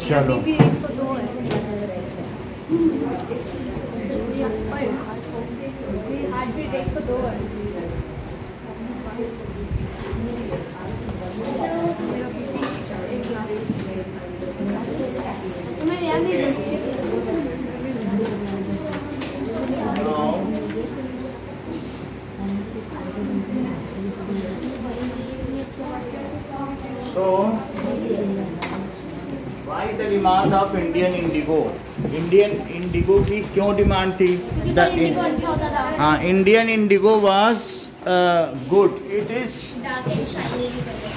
चलो So, why the demand of Indian indigo? Indian indigo की क्यों डिमांड थी? हाँ, Indian indigo was good. It is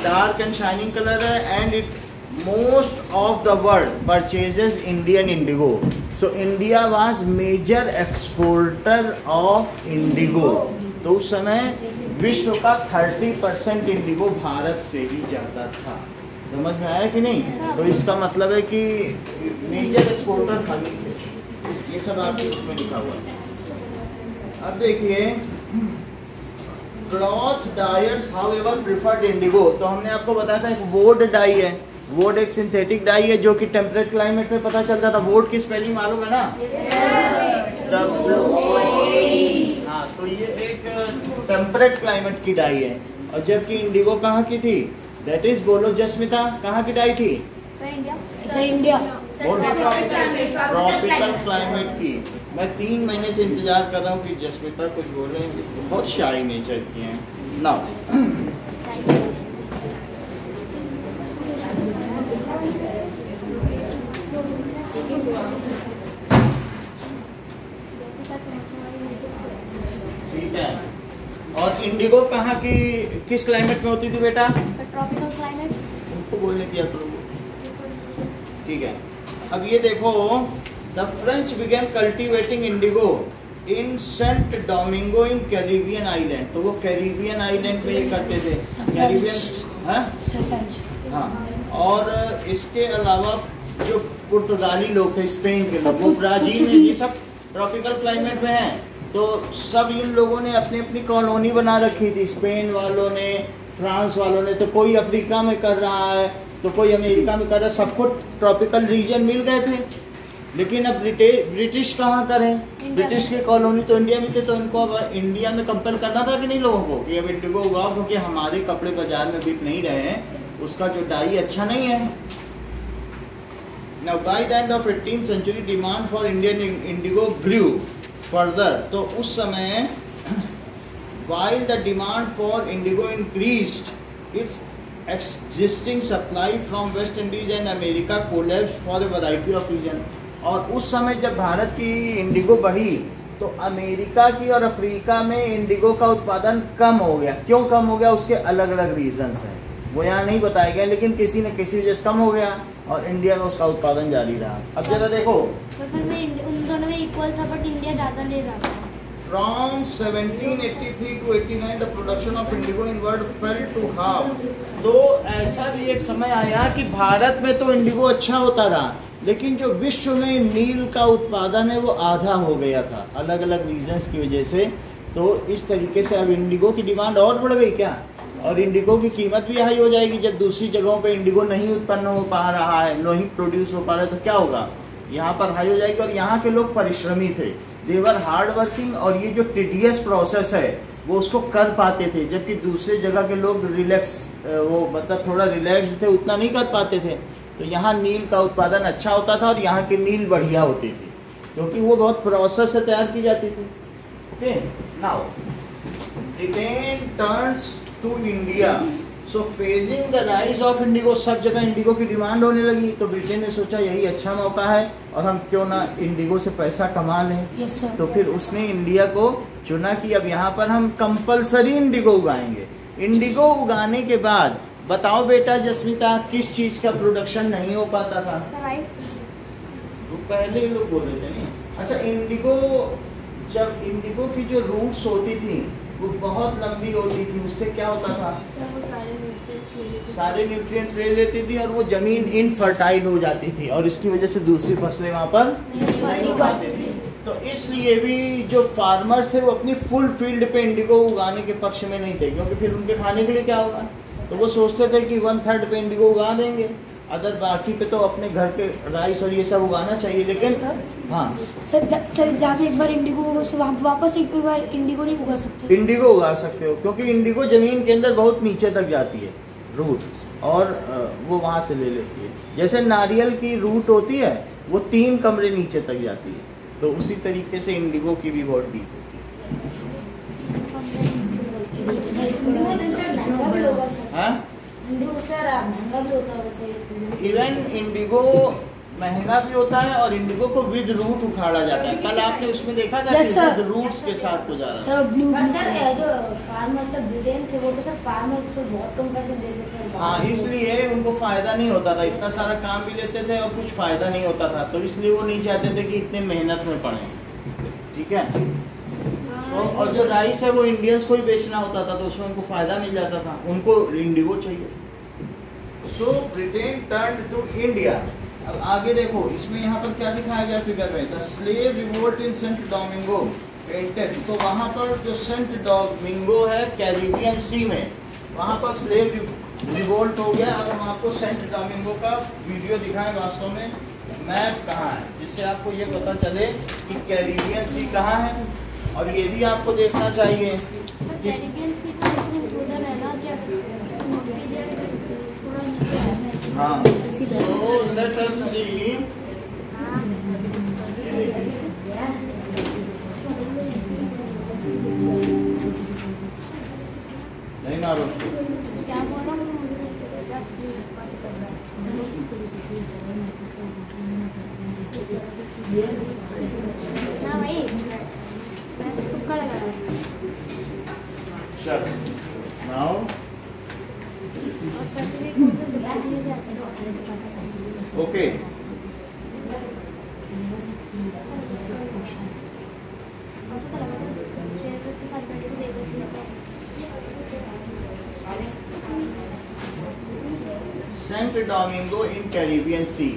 dark and shining color and it most of the world purchases Indian indigo. So India was major exporter of indigo. तो उस समय विश्व का 30% Indigo Bharat से ही जाता था। समझ में आया कि नहीं? तो इसका मतलब है कि मेजर एक्सपोर्टर हम ही थे। ये सब आपके इसमें लिखा हुआ है। अब देखिए, cloth dyers however preferred Indigo. तो हमने आपको बताया था एक वोड डाई है। वोड एक सिंथेटिक डाई है जो कि टेम्परेट क्लाइमेट में पता चलता था। वोड की स्पेलिंग मालूम है ना? हाँ, तो ये एक टेम्परेट क्लाइमेट की डाई है। और जबकि इंडिगो कहाँ की थी? दैट इज, बोलो जस्मिता, कहाँ की डाई थी? इंडिया ट्रॉपिकल क्लाइमेट की। मैं 3 महीने से इंतजार कर रहा हूँ कि जस्मिता कुछ बोले। बहुत शाई नेचर की हैं। नाउ ठीक है। और इंडिगो कहाँ की, किस क्लाइमेट में होती थी बेटा? Tropical climate. उनको बोलने दिया करो। ठीक है। अब ये देखो, the French began cultivating indigo in Saint Domingo in Caribbean island. तो वो कैरिबियन आइलैंड में ये करते थे। कैरिबियन, हाँ। और इसके अलावा जो पुर्तगाली लोग थे, स्पेन के लोग, वो ब्राजील में, ये सब ट्रॉपिकल क्लाइमेट में हैं। तो सब इन लोगों ने अपनी अपनी कॉलोनी बना रखी थी। स्पेन वालों ने, फ्रांस वालों ने, तो कोई अफ्रीका में कर रहा है, तो कोई अमेरिका में कर रहा है। सबको ट्रॉपिकल रीजन मिल गए थे। लेकिन अब ब्रिटिश कहाँ करें? ब्रिटिश की कॉलोनी तो इंडिया में थे, तो इनको अब इंडिया में कंपेल करना था कि नहीं लोगों को कि अब इंडिगो उगाओ, क्योंकि हमारे कपड़े बाजार में बिक नहीं रहे हैं, उसका जो डाई अच्छा नहीं है। Now by the end of 18th century, demand for Indian indigo grew further. तो उस समय while the demand for indigo increased, its existing supply from West Indies and America collapsed for a variety of reasons. और उस समय जब भारत की Indigo बढ़ी तो अमेरिका की और अफ्रीका में इंडिगो का उत्पादन कम हो गया। क्यों कम हो गया? उसके अलग अलग रीजंस हैं, वो यहाँ नहीं बताया गया, लेकिन किसी न किसी वजह से कम हो गया और इंडिया में उसका उत्पादन जारी रहा। अब जरा देखो, उन दोनों में इक्वल था, बट इंडिया ज्यादा ले रहा था। From 1783 to 89, the production of indigo in world fell to half. तो ऐसा भी एक समय आया कि भारत में तो इंडिगो अच्छा होता रहा, लेकिन जो विश्व में नील का उत्पादन है वो आधा हो गया था, अलग अलग रीजंस की वजह से। तो इस तरीके से अब इंडिगो की डिमांड और बढ़ गई क्या, और इंडिगो की कीमत भी हाई हो जाएगी। जब दूसरी जगहों पे इंडिगो नहीं उत्पन्न हो पा रहा है, नहीं प्रोड्यूस हो पा रहा है, तो क्या होगा? यहाँ पर हाई हो जाएगी। और यहाँ के लोग परिश्रमी थे, देवर हार्ड वर्किंग, और ये जो टीडियस प्रोसेस है वो उसको कर पाते थे, जबकि दूसरे जगह के लोग रिलैक्स, वो मतलब थोड़ा रिलैक्स थे, उतना नहीं कर पाते थे। तो यहाँ नील का उत्पादन अच्छा होता था और यहाँ की नील बढ़िया होती थी, क्योंकि वो बहुत प्रोसेस से तैयार की जाती थी। Okay, now Britain turns to India, so facing the rise of indigo. सब जगह इंडिगो की डिमांड होने लगी, तो ब्रिटेन ने सोचा यही अच्छा मौका है और हम क्यों ना इंडिगो से पैसा कमा लें। yes, तो फिर उसने इंडिया को चुना कि अब यहाँ पर हम कंपलसरी इंडिगो उगाएंगे। इंडिगो उगाने के बाद बताओ बेटा जस्मिता, किस चीज का प्रोडक्शन नहीं हो पाता था? तो पहले ही लोग बोल रहे थे नहीं। अच्छा, इंडिगो, जब इंडिगो की जो रूट्स होती थी वो बहुत लंबी होती थी, उससे क्या होता था? सारे न्यूट्रिएंट्स ले लेती थी और वो जमीन इनफर्टाइल हो जाती थी, और इसकी वजह से दूसरी फसलें वहाँ पर नहीं हो पाती थी। तो इसलिए भी जो फार्मर्स थे वो अपनी फुल फील्ड पे इंडिगो उगाने के पक्ष में नहीं थे, क्योंकि फिर उनके खाने के लिए क्या होगा। तो वो सोचते थे कि 1/3 पे इंडिगो उगा देंगे अदर बाकी पे तो अपने घर के राइस और ये सब उगाना चाहिए, लेकिन हाँ सर जहाँ पे एक बार इंडिगो होगा उससे वहाँ वापस एक बार इंडिगो नहीं उगा सकते? इंडिगो उगा सकते हो, क्योंकि इंडिगो जमीन के अंदर बहुत नीचे तक जाती है रूट, और वो वहाँ से ले लेती है। जैसे नारियल की रूट होती है वो 3 कमरे नीचे तक जाती है, तो उसी तरीके से इंडिगो की भी बहुत डीप होती है। इवन इंडिगो महंगा भी होता है और इंडिगो को विद रूट उखाड़ा जाता है। कल आपने उसमें देखा था कि विद रूट्स के साथ हो जा रहा है। जो फार्मर सब ब्रिटेन थे वो तो सर फार्मर को बहुत कम पैसे दे देते हैं। हाँ, इसलिए उनको फायदा नहीं होता था, इतना सारा काम भी लेते थे और कुछ फायदा नहीं होता था, तो इसलिए वो नहीं चाहते थे कि इतने मेहनत में पड़े। ठीक है, तो और जो राइस है वो इंडियंस को ही बेचना होता था, तो उसमें उनको फायदा मिल जाता था, उनको इंडिगो चाहिए। सो ब्रिटेन टर्न टू इंडिया। अब आगे देखो, इसमें यहाँ पर क्या दिखाया गया फिगर में, the slave revolt in Saint Domingo ended. तो वहाँ पर जो सेंट डोमिंगो है कैरिबियन सी में, वहाँ पर स्लेव रिवोल्ट हो गया। अब हम आपको सेंट डोमिंगो का वीडियो दिखाएं, वास्तव में मैप कहाँ है, जिससे आपको ये पता चले कि कैरिबियन सी कहाँ है। और ये भी आपको देखना चाहिए कैरिबियन सी तो उधर है ना, क्या हाँ। So let us see। नहीं मारो। क्या बोल रहा हूँ? हाँ भाई, मैं तुक्का लगा रहा हूँ। चल now okay. Saint Domingo in Caribbean sea.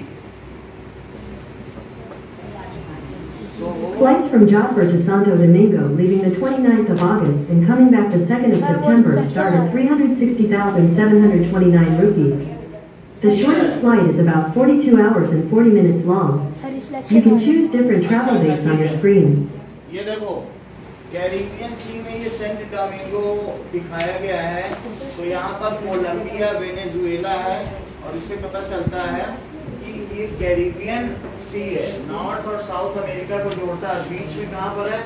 Flights from Joppa to Santo Domingo leaving the 29th of August and coming back the 2nd of September start at 360,729 rupees. The shortest flight is about 42 hours and 40 minutes long. You can choose different travel dates on your screen. ये देखो, Caribbean sea में ये Saint Domingo दिखाया गया है, तो यहाँ पर कोलंबिया, वेनेजुएला है, और इससे पता चलता है कि ये कैरिबियन सी है, नॉर्थ और साउथ अमेरिका को जोड़ता है। बीच में कहाँ पर है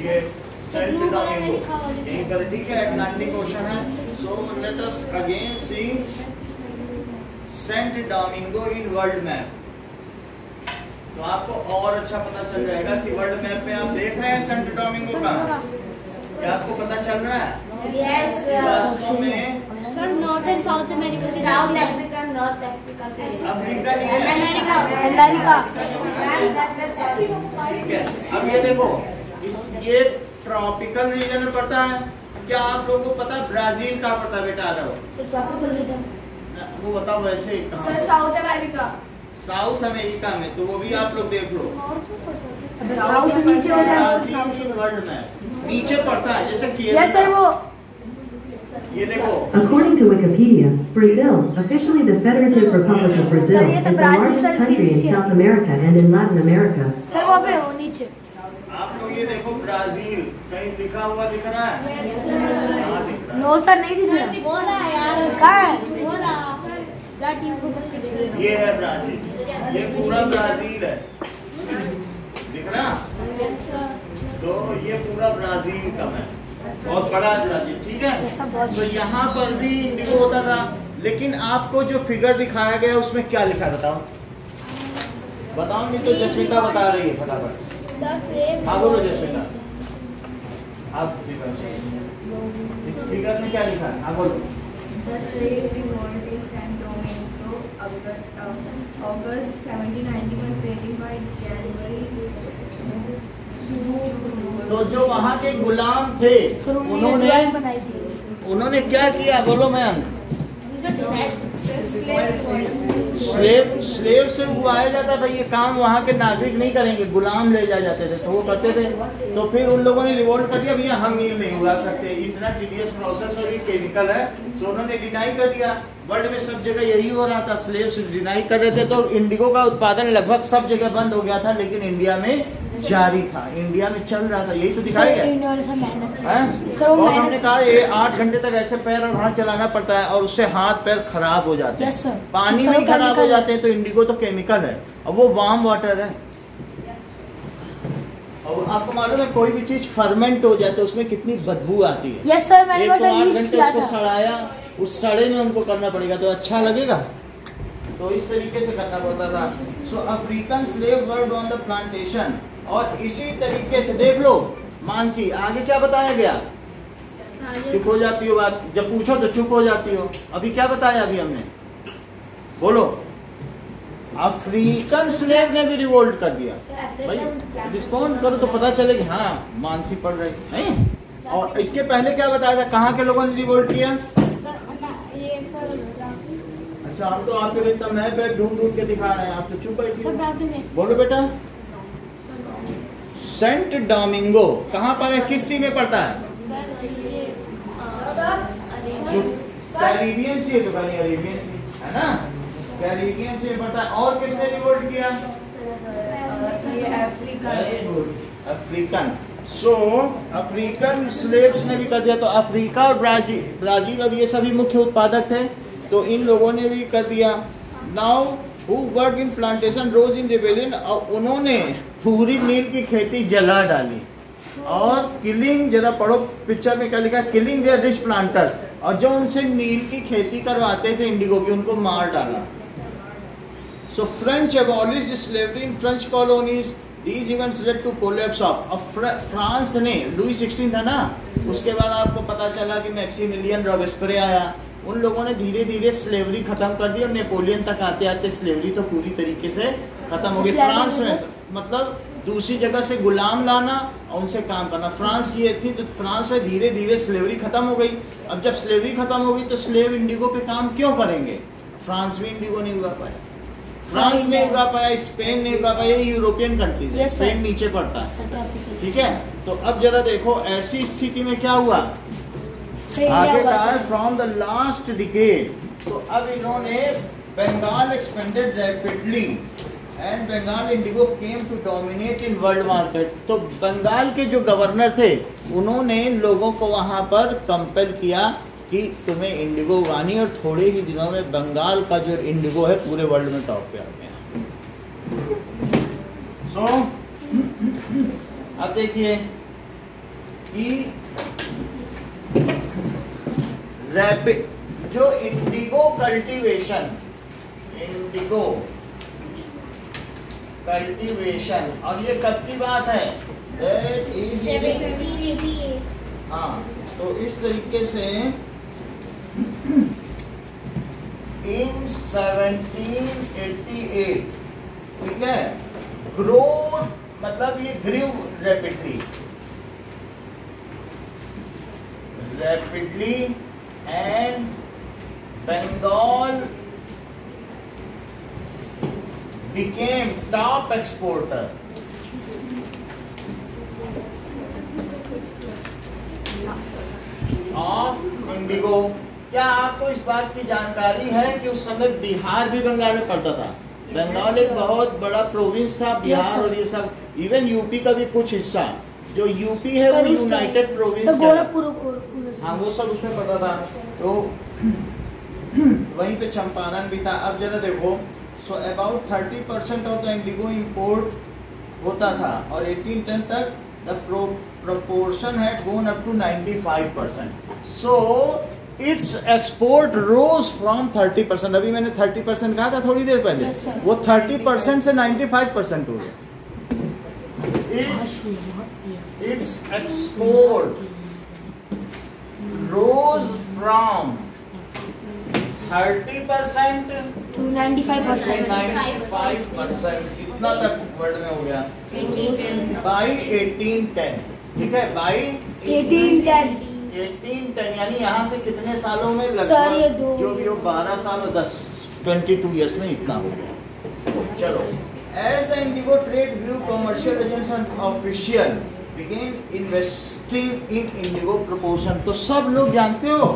ये सेंट डोमिंगो, यहीं पर, ठीक है, अटलांटिक ओशन है। So let us again see Saint Domingo in world map. तो आपको और अच्छा पता चल जाएगा कि वर्ल्ड मैप में आप देख रहे हैं सेंट डोमिंगो का, क्या आपको पता चल रहा है? यस वास्तव में sir north and south America, south Africa, north Africa के अफ्रीका नहीं है, अमेरिका। ठीक है। अब ये देखो, ये ट्रॉपिकल रीजन में पड़ता है। क्या आप लोगों को पता है ब्राजील कहाँ पड़ता है बेटा? आ जाओ, ट्रॉपिकल रीजन वो बताओ वैसे ही कहाँ? Sir south America. South America में, तो वो भी आप लोग देख लो। साउथ नीचे हो जाए, ब्राजील वर्ल्ड में नीचे पड़ता है, जैसे कि यस सर वो ये देखो। According to Wikipedia, Brazil, officially the Federative Republic of Brazil, is the largest country in South America and in Latin America. Sir वहाँ पे हो नीचे। आप लोग ये देखो, ब्राजील कहीं लिखा हुआ दिख रहा है? हाँ, दिख रहा है। नो सर नहीं दिख रहा। हो रहा है यार, कहाँ है? हो रहा क्या टीम को बस के दे। ये है ब्राजील, ये पूरा ब्राजील है, दिख रहा? तो ये पूरा ब्राजील का मैप, बहुत बड़ा है ब्राजील, ठीक है। तो यहाँ पर भी इंडिगो होता था, लेकिन आपको जो फिगर दिखाया गया उसमें क्या लिखा, बताओ बताओ। नहीं तो जस्मिता बता रही है फटाफट। हाँ बोलो जस्मिता, आप दिखाओ इस फिगर में क्या लिखा है? हाँ बोलो। August 1791 painting by January। तो जो वहाँ के गुलाम थे उन्होंने क्या किया, बोलो मैम? स्लेव से उगाया जाता था। ये काम वहाँ के नागरिक नहीं करेंगे, गुलाम ले जा जाते थे, तो वो करते थे। तो फिर उन लोगों ने रिवोल्ट कर दिया, भैया हम ये नहीं उगा सकते, इतना टीडियस प्रोसेस और ये केमिकल है। तो उन्होंने डिनाई कर दिया। वर्ल्ड में सब जगह यही हो रहा था, स्लेव डिनाई कर रहे थे। तो इंडिगो का उत्पादन लगभग सब जगह बंद हो गया था, लेकिन इंडिया में जारी था, इंडिया में चल रहा था। यही तो दिखाया गया। और हमने कहा ये 8 घंटे तक ऐसे पैर और हाथ चलाना पड़ता है, और उससे हाथ पैर खराब हो जाते हैं। पानी में खराब हो जाते हैं। तो इंडिगो तो केमिकल है, और वो वार्म वाटर है। और आपको मालूम है कोई भी चीज फर्मेंट हो जाए तो उसमें कितनी बदबू आती है। यस सर, मैंने 8 घंटे उसको सड़ाया, उस सड़े में उनको करना पड़ेगा तो अच्छा लगेगा। तो इस तरीके से करना पड़ता था। So African slave worked on the plantation. और इसी तरीके से देख लो मानसी, आगे क्या बताया गया? चुप हो जाती हो, बात जब पूछो तो चुप हो जाती हो। अभी क्या बताया अभी हमने, बोलो। अफ्रीकन स्लेव ने भी रिवोल्ट कर दिया। भाई रिस्पॉन्ड करो तो पता चले कि हाँ मानसी पढ़ रही है। और इसके पहले क्या बताया था, कहाँ के लोगों ने रिवोल्ट किया? अच्छा, हम तो आपके लिए इतना मैप है ढूंढ ढूंढ के दिखा रहे हैं, आप तो चुप बैठिए। बोलो बेटा। सेंट डोमिंगो कहाँ पर है, किस सी में पड़ता है? कैरिबियन सी है, तो कहीं अरेबियन सी है ना, कैरिबियन सी में पड़ता है। और किसने रिवोल्ट किया? अफ्रीकन। सो अफ्रीकन स्लेव्स ने भी कर दिया। तो अफ्रीका और ब्राजील अब ये सभी मुख्य उत्पादक थे, तो इन लोगों ने भी कर दिया। Now who work in plantation rose in rebellion. और उन्होंने पूरी नील की खेती जला डाली। और किलिंग, जरा पढ़ो पिक्चर में क्या लिखा, किलिंग देयर रिच प्लांटर्स। और जो उनसे नील की खेती करवाते थे इंडिगो की, उनको मार डाला। सो French abolished slavery in French colonies. These events led to collapse of France ने, लुई 16 था ना, उसके बाद आपको पता चला कि मैक्सिमिलियन रॉबेस्पियर आया। उन लोगों ने धीरे धीरे स्लेवरी खत्म कर दी, और नेपोलियन तक आते आते स्लेवरी तो पूरी तरीके से खत्म हो गई। फ्रांस में मतलब दूसरी जगह से गुलाम लाना और उनसे काम करना, फ्रांस ये थी। तो फ्रांस में धीरे धीरे स्लेवरी खत्म हो गई। अब जब स्लेवरी खत्म हो गई तो स्लेव इंडिगो पे काम क्यों करेंगे? फ्रांस भी इंडिगो नहीं उगा पाया, फ्रांस ने उगा पाया, स्पेन ने उगा पाया, यूरोपियन कंट्री है। स्पेन नीचे पड़ता है, ठीक है। तो अब जरा देखो ऐसी स्थिति में क्या हुआ, आगे कहा है फ्रॉम द लास्ट डिकेड। तो अब इन्होंने Bengal expanded rapidly and Bengal indigo came to dominate in world market. तो बंगाल के जो गवर्नर थे उन्होंने लोगों को वहां पर कंपेल किया कि तुम्हें इंडिगो उगानी, और थोड़े ही दिनों में बंगाल का जो इंडिगो है पूरे वर्ल्ड में टॉप पे आ गया। सो अब देखिए कि रैपिड जो इंडिगो कल्टीवेशन, और ये कब की बात है? हाँ, तो इस तरीके से in 1788, ठीक है। ग्रो मतलब ये grew rapidly and Bengal became top exporter of indigo. क्या आपको इस बात की जानकारी है कि उस समय बिहार भी बंगाल में पड़ता था? बंगाल एक बहुत बड़ा प्रोविंस था, बिहार और ये सब, इवन यूपी का भी कुछ हिस्सा। जो यूपी है वो यूनाइटेड प्रोविंस, हाँ वो सब उसमें पड़ता था। तो वहीं पे चंपारण भी था। अब जरा देखो, so about 30% of the Indigo import होता था, और 1810 तक the proportion had gone up to 95%. So its export rose from 30%. अभी मैंने 30% कहा था थोड़ी देर पहले, वो 30% से 95% हो गया। Its export rose from 30% to 95%. 95% इतना तक वर्ल्ड में हो गया बाई 1810, ठीक है, बाई 1810 यानी यहाँ से कितने सालों में लगभग जो भी हो 12 साल और 10 22 ईयर्स में इतना हो गया। चलो, as the indigo trade grew, commercial agents and official begin investing in indigo proportion. तो सब लोग जानते हो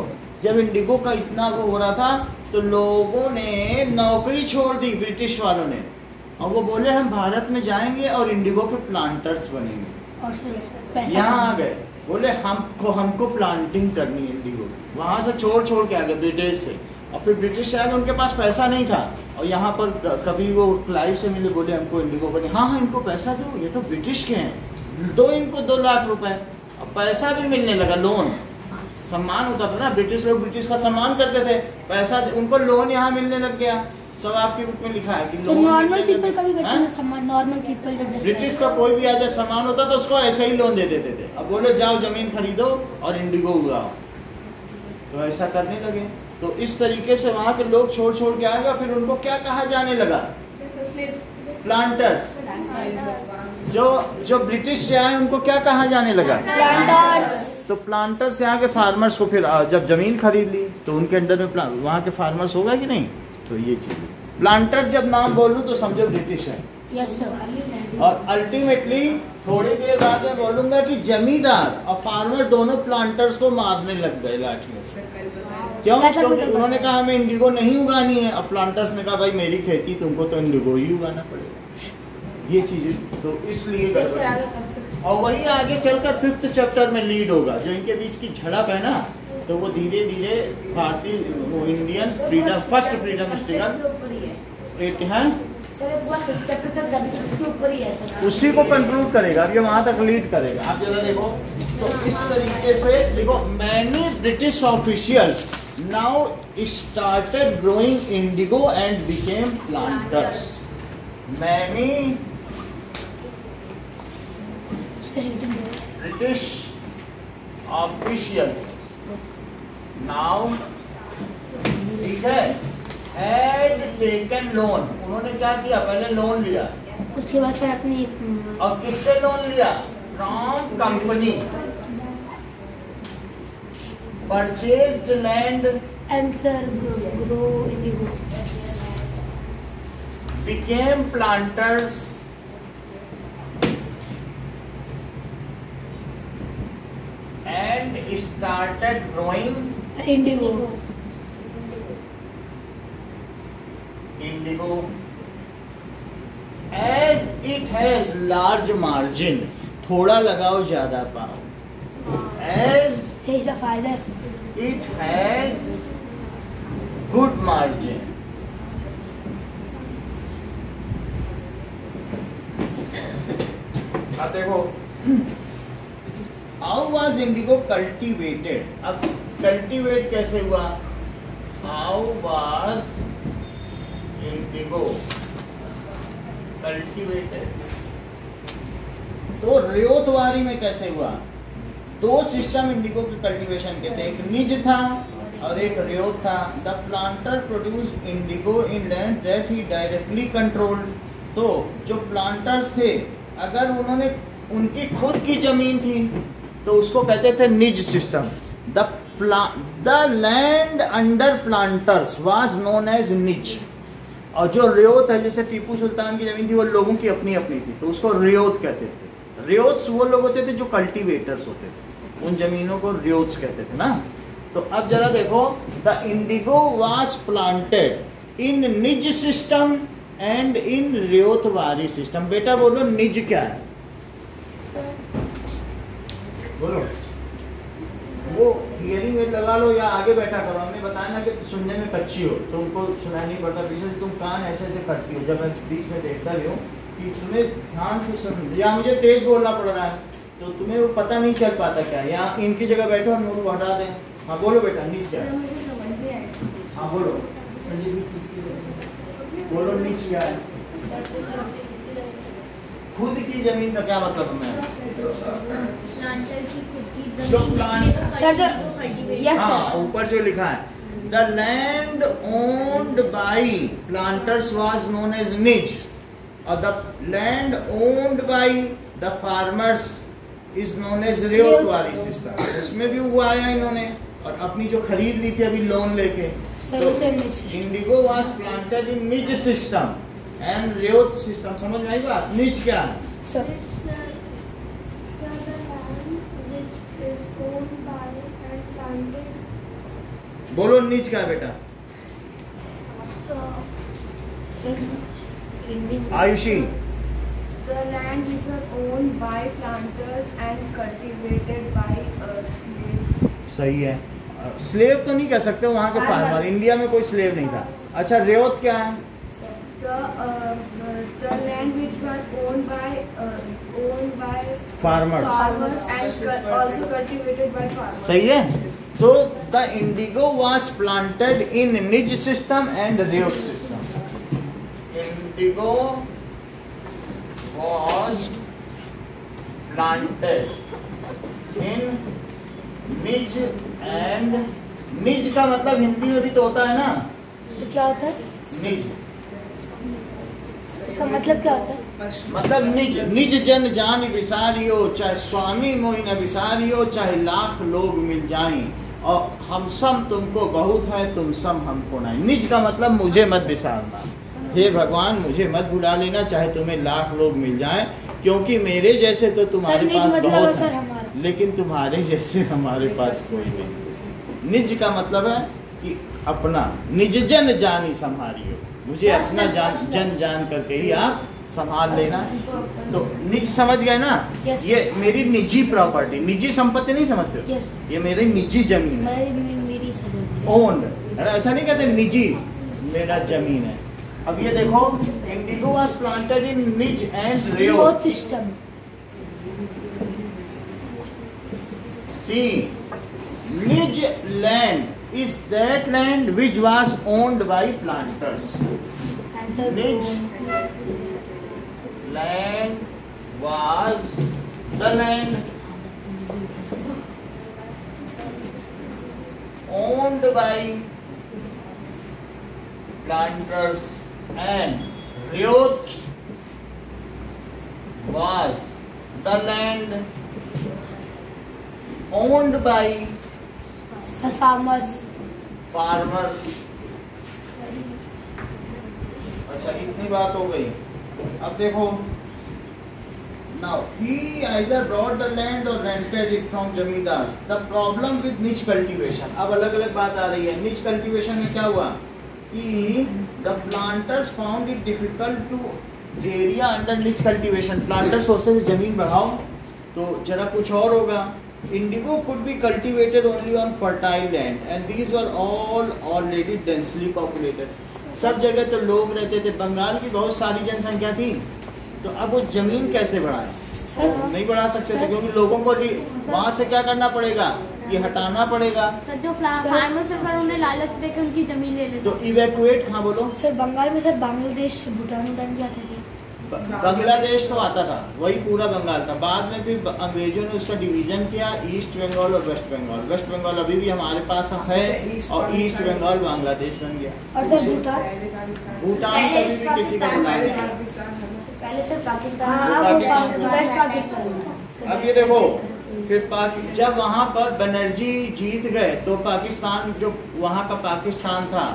जब इंडिगो का इतना वो हो रहा था तो लोगों ने नौकरी छोड़ दी ब्रिटिश वालों ने, और वो बोले हम भारत में जाएंगे और इंडिगो के प्लांटर्स बनेंगे। और सर पैसा यहाँ आ गए, बोले हमको प्लांटिंग करनी है इंडिगो। वहाँ से छोड़ के आ गए ब्रिटिश से, और फिर ब्रिटिश आए उनके पास पैसा नहीं था, और यहाँ पर कभी वो क्लाइव से मिले, बोले हमको इंडिगो बने। हाँ इनको पैसा दो, ये तो ब्रिटिश के हैं, दो इनको 2 लाख रुपए। अब पैसा भी मिलने लगा, लोन, सम्मान होता था ना, ब्रिटिश लोग ब्रिटिश का सम्मान करते थे, पैसा उनको लोन यहाँ मिलने लग गया। सब आपकी बुक में लिखा है कि तो नॉर्मल पीपल का भी करते हैं सम्मान, नॉर्मल पीपल जब ब्रिटिश का कोई भी आजा सामान होता तो उसको ऐसे ही लोन दे देते थे। अब बोले जाओ जमीन खरीदो और इंडिगो उगाओ, तो ऐसा करने लगे। तो इस तरीके से वहाँ के लोग छोड़ के आ गए। फिर उनको क्या कहा जाने लगा? प्लांटर्स। जो ब्रिटिश से आए उनको क्या कहा जाने लगा? प्लांटर्स। तो प्लांटर्स से आके फार्मर्स को फिर जब जमीन खरीद ली तो उनके अंडर में वहाँ के फार्मर्स होगा कि नहीं? तो ये चीज, प्लांटर्स जब नाम बोलूं तो समझो ब्रिटिश है। Yes sir. और अल्टीमेटली थोड़ी देर बाद मैं बोलूंगा कि जमींदार और फार्मर दोनों प्लांटर्स को मारने लग गए लाठियों से। क्यों? क्योंकि उन्होंने कहा हमें इंडिगो नहीं उगानी है, और प्लांटर्स ने कहा भाई मेरी खेती, तुमको तो इंडिगो ही उगाना पड़ेगा। ये चीज तो इसलिए, और वही आगे चलकर 5th चैप्टर में लीड होगा। जो इनके बीच की झड़प है ना, तो वो धीरे धीरे भारतीय Indian freedom, first freedom struggle एक है, उसी को कंक्लूड करेगा। अब ये वहां तक लीड करेगा। आप जरा देखो, तो इस तरीके से देखो, many British officials now started growing Indigo and became planters. Many British officials now, ठीक है, had taken loan। उन्होंने क्या किया? पहले लोन लिया, उसके बाद सर अपनी, और किससे लोन लिया? From company. Purchased land and sir grow indigo, became planters and started growing indigo. Indigo as it has large margin. थोड़ा लगाओ ज्यादा पाओ। एज इसका फायदा है, इट हैज गुड मार्जिन। अब देखो, हाउ वाज इंडिगो कल्टीवेटेड। अब कल्टीवेट कैसे हुआ? How was Indigo cultivated. तो रेतवारी में कैसे हुआ? 2 सिस्टम इंडिगो के कल्टीवेशन के थे, एक निज था और एक रेत था। The planter produce Indigo in land that he directly controlled. तो जो प्लांटर्स थे, अगर उन्होंने, उनकी खुद की जमीन थी तो उसको कहते थे निज system. The land under planters was known as निज। और जो रियोत है, जैसे टीपू सुल्तान की जमीन थी, वो लोगों की अपनी अपनी थी, तो उसको रियोत कहते थे। रियोत्स वो लोग होते थे जो कल्टीवेटर्स होते थे, उन जमीनों को रियोत्स कहते थे ना। तो अब जरा देखो, the indigo was planted in nij system and in ryotwari system. बेटा बोलो निज क्या है? बोलो, वो हियरिंग एड लगा लो या आगे बैठा करो। हमने बताया ना कि सुनने में कच्ची हो तो उनको सुनाई नहीं पड़ता, पीछे से तुम कान ऐसे ऐसे करती हो। जब मैं बीच में देखता भी हूँ कि तुम्हें ध्यान से सुन, या मुझे तेज बोलना पड़ रहा है तो तुम्हें वो पता नहीं चल पाता क्या। या इनकी जगह बैठो और मुंह को हटा दें। हाँ बोलो बेटा, नीच क्या है? हाँ बोलो, बोलो नीच क्या है? खुद की जमीन का क्या मतलब है? हाँ, ऊपर जो लिखा है, the land owned by planters was known as निज, और the land owned by the farmers is known as ryotwari system. उसमें भी हुआ आया इन्होंने, और अपनी जो खरीद ली थी अभी लोन लेके, सर सर निज Indigo was planted in nij system and ryot system. समझ में आई बात? निज क्या है? Sir Sir, the land which is owned by and planted. बोलो निज क्या है बेटा? सर हिंदी में Ayushi The land which was owned by planters and cultivated by slaves. सही है। स्लेव तो नहीं कह सकते वहाँ के Farmers. फार्मर, इंडिया में कोई स्लेव नहीं था। अच्छा रेयोत क्या है? The land which was owned by farmers. farmers and also cultivated by farmers. सही है। तो the indigo was planted in nij system and ryot system. Indigo was planted in nij and निज का मतलब हिंदी में भी तो होता है ना, सर क्या होता है? निज इसका मतलब क्या होता है? मतलब निज निज जन जान विसारियो, चाहे स्वामी मोहि न विसारियो, चाहे लाख लोग मिल जाएं, और हम सम तुमको बहुत है, तुम सम हमको नहीं। निज का मतलब मुझे मत विसारना, हे भगवान मुझे मत भुला लेना, चाहे तुम्हें लाख लोग मिल जाएं, क्योंकि मेरे जैसे तो तुम्हारे सर, निज पास मतलब बहुत सर है, हमारा। लेकिन तुम्हारे जैसे हमारे पास कोई नहीं। निज का मतलब है कि अपना, निज जन जानी संभारियो, मुझे अपना जन जान करके ही आप संभाल लेना। तो निज समझ गए ना? Yes. ये मेरी निजी प्रॉपर्टी, निजी संपत्ति नहीं समझते हो? Yes. ये मेरी निजी जमीन है, मेरी सजा ओन। ऐसा नहीं कहते निजी, मेरा जमीन है। अब ये देखो, Indigo was planted in nij and ryot system. सी निज land is that land which was owned by planters. निज land was the land owned by planters and Ryot was the land owned by farmers. अच्छा इतनी बात हो गई। अब देखो, now he either bought the land or rented it from zamindars. The problem with niche cultivation, अब अलग अलग बात आ रही है। niche cultivation में क्या हुआ कि the planters found it difficult to area under niche cultivation। planters सोचते थे जमीन बढ़ाओ तो जरा कुछ और होगा। Indigo could be cultivated only on fertile land and these were all already densely populated। सब जगह तो लोग रहते थे, बंगाल की बहुत सारी जनसंख्या थी, तो अब वो जमीन कैसे बढ़ाए? नहीं बढ़ा सकते थे, क्योंकि लोगों को वहाँ से क्या करना पड़ेगा, ये हटाना पड़ेगा। सर जो फार्मर्स है सर उन्हें लालच देकर उनकी जमीन ले लेते। तो इवैक्यूएट, हाँ बोलो। सर बंगाल में सर बांग्लादेश भूटान भी आते थे। बांग्लादेश तो आता था, वही पूरा बंगाल था। बाद में फिर अंग्रेजों ने उसका डिवीजन किया, ईस्ट बंगाल और वेस्ट बंगाल। वेस्ट बंगाल अभी भी हमारे पास है और ईस्ट बंगाल बांग्लादेश बन गया। और सर भूटान कभी भी किसी को बुलाया नहीं। पहले सर पाकिस्तान। पाकिस्तान। अब ये देखो, फिर जब वहाँ पर बनर्जी जीत गए तो पाकिस्तान, जो वहाँ का पाकिस्तान था,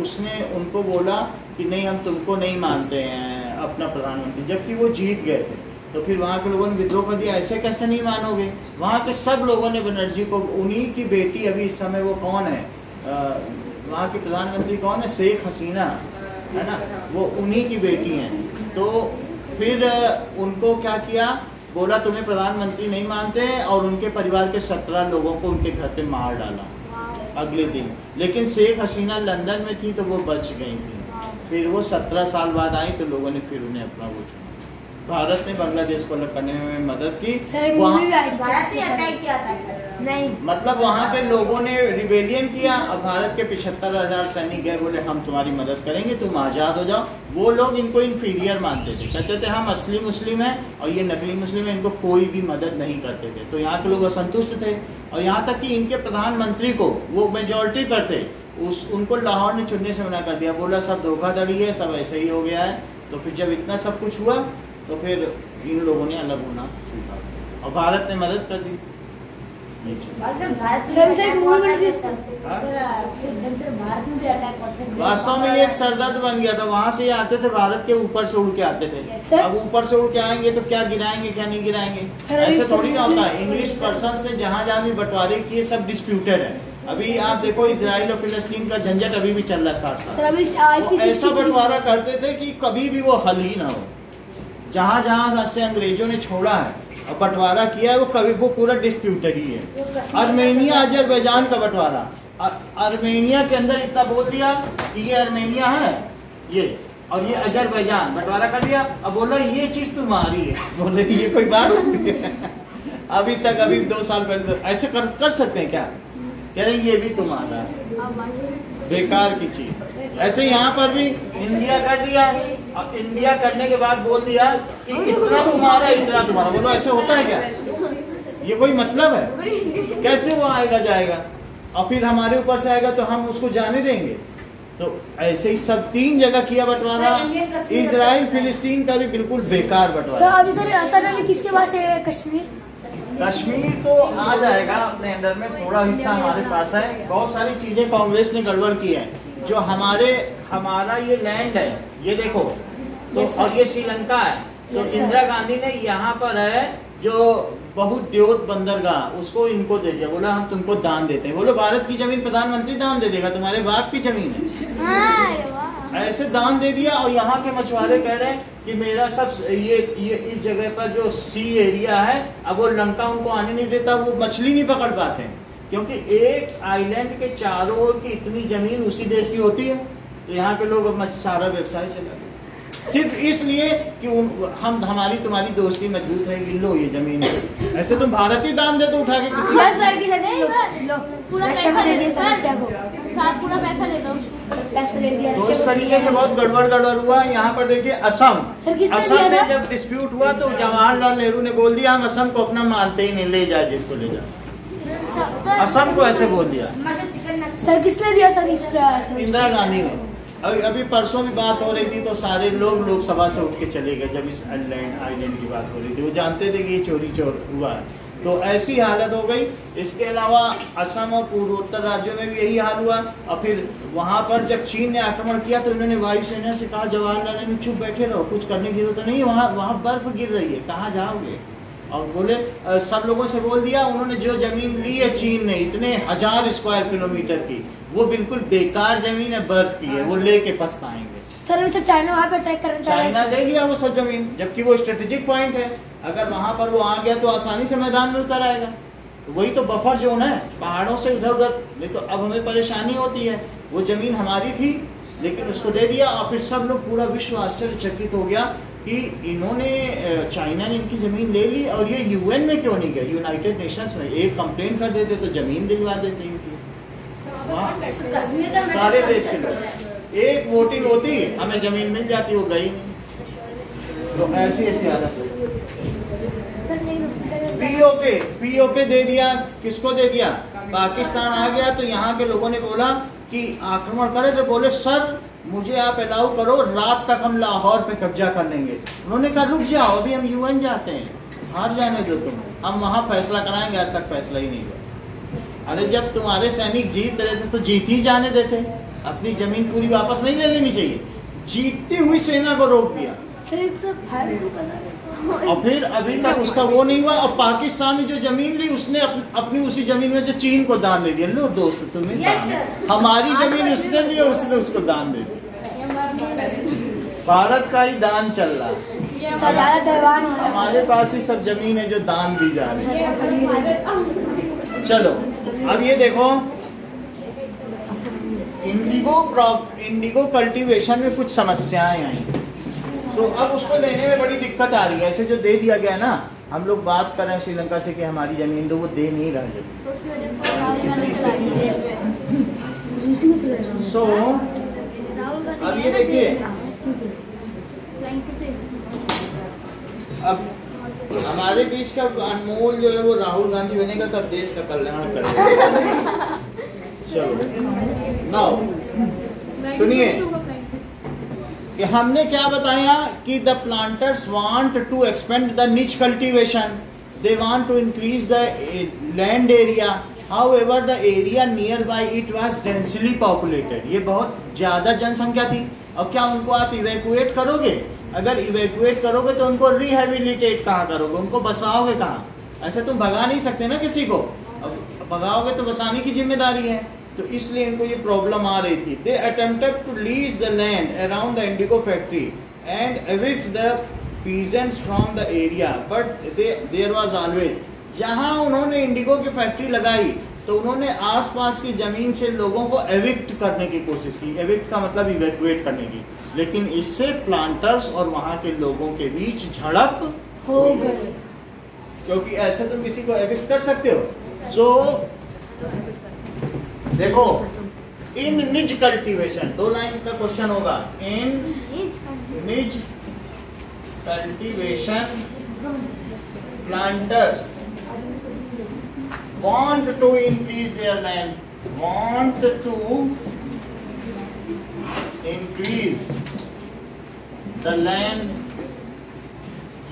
उसने उनको बोला कि नहीं हम तुमको नहीं मानते हैं अपना प्रधानमंत्री, जबकि वो जीत गए थे। तो फिर वहाँ के लोगों ने विद्रोह कर दिया। ऐसे कैसे नहीं मानोगे? वहाँ के सब लोगों ने बनर्जी को, उन्हीं की बेटी अभी इस समय वो कौन है, वहाँ की प्रधानमंत्री कौन है, शेख हसीना है ना, वो उन्हीं की बेटी हैं। तो फिर उनको क्या किया, बोला तुम्हें प्रधानमंत्री नहीं मानते, और उनके परिवार के 17 लोगों को उनके घर पे मार डाला अगले दिन। लेकिन शेख हसीना लंदन में थी तो वो बच गई थी। फिर वो 17 साल बाद आई तो लोगों ने फिर उन्हें अपना वो चुना। भारत ने बांग्लादेश को अलग करने में मदद की। भारत ने अटैक किया था सर। नहीं, मतलब वहाँ के लोगों ने रिबेलियन किया और भारत के 75,000 सैनिक गए, बोले हम तुम्हारी मदद करेंगे, तुम आज़ाद हो जाओ। वो लोग इनको इन्फीरियर मानते थे, कहते थे हम असली मुस्लिम हैं और ये नकली मुस्लिम हैं, इनको कोई भी मदद नहीं करते थे। तो यहाँ के लोग असंतुष्ट थे, और यहाँ तक कि इनके प्रधानमंत्री को वो मेजॉरिटी पर थे, उनको लाहौर ने चुनने से मना कर दिया, बोला सब धोखाधड़ी है, सब ऐसे ही हो गया है। तो फिर जब इतना सब कुछ हुआ तो फिर इन लोगों ने अलग होना स्वीकार किया और भारत ने मदद कर दी। भारत में भी अटैक होता है। वास्तव में ये एक सरदर्द बन गया था। वहां से ये आते थे भारत के ऊपर से उड़ के आते थे। अब ऊपर से उड़ के आएंगे तो क्या गिराएंगे क्या नहीं गिराएंगे, ऐसे थोड़ी ना होता है। इंग्लिश पर्सन ने जहाँ जहाँ भी बंटवारे किए सब डिस्प्यूटेड है। अभी आप देखो इजराइल और फिलिस्तीन का झंझट अभी भी चल रहा है 60 साल। तो ऐसा बंटवारा करते थे कि कभी भी वो हल ही ना हो। जहाँ जहाँ से अंग्रेजों ने छोड़ा है और बंटवारा किया है वो कभी वो पूरा डिस्प्यूटेड ही है। आर्मेनिया अजरबैजान का बंटवारा, आर्मेनिया के अंदर इतना बोल दिया कि ये आर्मेनिया है ये और ये अजरबैजान, बंटवारा कर दिया। अब बोला ये चीज तुम्हारी है। बोले ये कोई बात होती है? अभी तक अभी 2 साल पहले ऐसे कर सकते हैं क्या? कह रहे ये भी तुम्हारा है, बेकार की चीज। ऐसे यहाँ पर भी इंडिया कर दिया। अब इंडिया करने के बाद बोल दिया कि इतना तुम्हारा इतना तुम्हारा। बोलो ऐसे होता है क्या? ये कोई मतलब है? कैसे वो आएगा जाएगा और फिर हमारे ऊपर से आएगा तो हम उसको जाने देंगे? तो ऐसे ही सब 3 जगह किया बंटवारा। इजराइल फिलिस्तीन का भी बिल्कुल बेकार बंटवारा। अभी सर किसके पास है कश्मीर? कश्मीर तो आ जाएगा अपने अंदर में, थोड़ा हिस्सा हमारे पास है। बहुत सारी चीजें कांग्रेस ने गड़बड़ की है। जो हमारा ये लैंड है ये देखो तो, और ये श्रीलंका है। तो इंदिरा गांधी ने यहाँ पर है जो बहुद्योत बंदरगाह उसको इनको दे दिया। बोला हम तुमको दान देते हैं। बोलो भारत की जमीन प्रधानमंत्री दान दे देगा? तुम्हारे बाप की जमीन है। ऐसे दान दे दिया। और यहाँ के मछुआरे कह रहे हैं कि मेरा सब ये इस जगह पर जो सी एरिया है अब वो लंका उनको आने नहीं देता, वो मछली नहीं पकड़ पाते हैं क्योंकि एक आइलैंड के चारों ओर की इतनी जमीन उसी देश की होती है। तो यहाँ के लोग अब सारा व्यवसाय चला गया सिर्फ इसलिए कि हमारी तुम्हारी दोस्ती मजबूत है। लो ये जमीन है। ऐसे तुम भारत ही दान दे दो उठा के किसी पूरा पैसा दे दो। पैसा दे दिया। तो इस तरीके से बहुत गड़बड़ हुआ। यहाँ पर देखिए असम में जब डिस्प्यूट हुआ तो जवाहरलाल नेहरू ने बोल दिया हम असम को अपना मानते ही नहीं, ले जाए जिसको ले जाए। असम को ऐसे बोल दिया। सर किसने दिया सर? इंदिरा गांधी ने। अभी परसों भी बात हो रही थी तो सारे लोग लोकसभा से उठ के चले गए जब इस आइलैंड की बात हो रही थी। वो जानते थे कि ये चोरी हुआ है। तो ऐसी हालत हो गई। इसके अलावा असम और पूर्वोत्तर राज्यों में भी यही हाल हुआ। और फिर वहां पर जब चीन ने आक्रमण किया तो इन्होंने वायुसेना से कहा जवाहरलाल नेहरू चुप बैठे रहो, कुछ करने की जरूरत नहीं, वहाँ बर्फ गिर रही है, कहाँ जाओगे? और बोले सब लोगों से बोल दिया। उन्होंने जो जमीन ली है चीन ने इतने 1000 स्क्वायर किलोमीटर की, वो बिल्कुल बेकार जमीन है, बर्फ की है, वो लेके पछताएंगे। सर चाइना वहाँ पे अटैक करना चाह रहा है। चाइना ले लिया वो सब जमीन, जबकि वो स्ट्रेटेजिक पॉइंट है। अगर वहां पर वो आ गया तो आसानी से मैदान में उतर आएगा। तो वही तो बफर जोन है, पहाड़ों से इधर उधर। नहीं तो अब हमें परेशानी होती है। वो जमीन हमारी थी लेकिन उसको दे दिया। और फिर सब लोग पूरा विश्व आश्चर्यचकित हो गया कि इन्होंने चाइना ने इनकी जमीन ले ली और ये यूएन में क्यों नहीं गए, यूनाइटेड नेशंस में एक कंप्लेंट कर देते तो जमीन दिलवा देते इनकी। सारे देश के लोग एक वोटिंग होती हमें जमीन मिल जाती, वो गई नहीं। तो ऐसी हालत है। पीओके दे दिया। किसको दे दिया? पाकिस्तान आ गया तो यहाँ के लोगों ने बोला कि आक्रमण करे तो बोले सर मुझे आप अलाउ करो, रात तक हम लाहौर पे कब्जा कर लेंगे। उन्होंने कहा रुक जाओ, अभी हम यूएन जाते हैं, हार जाने दो तुम, हम वहाँ फैसला कराएंगे। आज तक फैसला ही नहीं हुआ। अरे जब तुम्हारे सैनिक जीत रहे थे तो जीत ही जाने देते, अपनी जमीन पूरी वापस नहीं ले लेनी चाहिए। जीतती हुई सेना को रोक दिया और फिर अभी तक उसका वो नहीं हुआ। और पाकिस्तान ने जो जमीन ली उसने अपनी उसी जमीन में से चीन को दान दे दिया। लो दोस्त तुम्हें हमारी जमीन उसने ली और उसने उसको दान दे दिया। भारत का ही दान चल रहा है। हमारे पास ही सब जमीन है जो दान दी जा रही है। चलो अब ये देखो इंडिगो कल्टीवेशन में कुछ समस्याएं आई। तो अब उसको लेने में बड़ी दिक्कत आ रही है। ऐसे जो दे दिया गया ना, हम लोग बात कर रहे हैं श्रीलंका से कि हमारी जमीन दो, वो दे नहीं रहा है। सो अब ये देखिए, अब हमारे बीच का अनमोल जो है वो राहुल गांधी बनेगा तब देश का कल्याण करेगा। चलो नाउ सुनिए कि हमने क्या बताया कि the planters want to expand the निच cultivation. they want to increase the land area. However, the area nearby it was densely populated. ये बहुत ज़्यादा जनसंख्या थी। अब क्या उनको आप इवैक्यूएट करोगे? अगर इवैक्यूएट करोगे तो उनको रिहेबिलिटेट कहाँ करोगे? उनको बसाओगे कहाँ? ऐसे तुम भगा नहीं सकते ना किसी को। अब भगाओगे तो बसाने की जिम्मेदारी है, तो इसलिए इनको ये प्रॉब्लम आ रही थी। They attempted to lease the land around the indigo factory and evict the peasants from the area, but there was always, जहाँ उन्होंने इंडिगो की फैक्ट्री लगाई तो उन्होंने आसपास की जमीन से लोगों को एविक्ट करने की कोशिश की। एविक्ट का मतलब इवैक्यूएट करने की, लेकिन इससे प्लांटर्स और वहाँ के लोगों के बीच झड़प हो गई, क्योंकि ऐसे तुम किसी को एविक्ट कर सकते हो। सो देखो, इन निज कल्टीवेशन, 2 लाइन का क्वेश्चन होगा। इन निज cultivation planters want to increase their land, want to increase the land,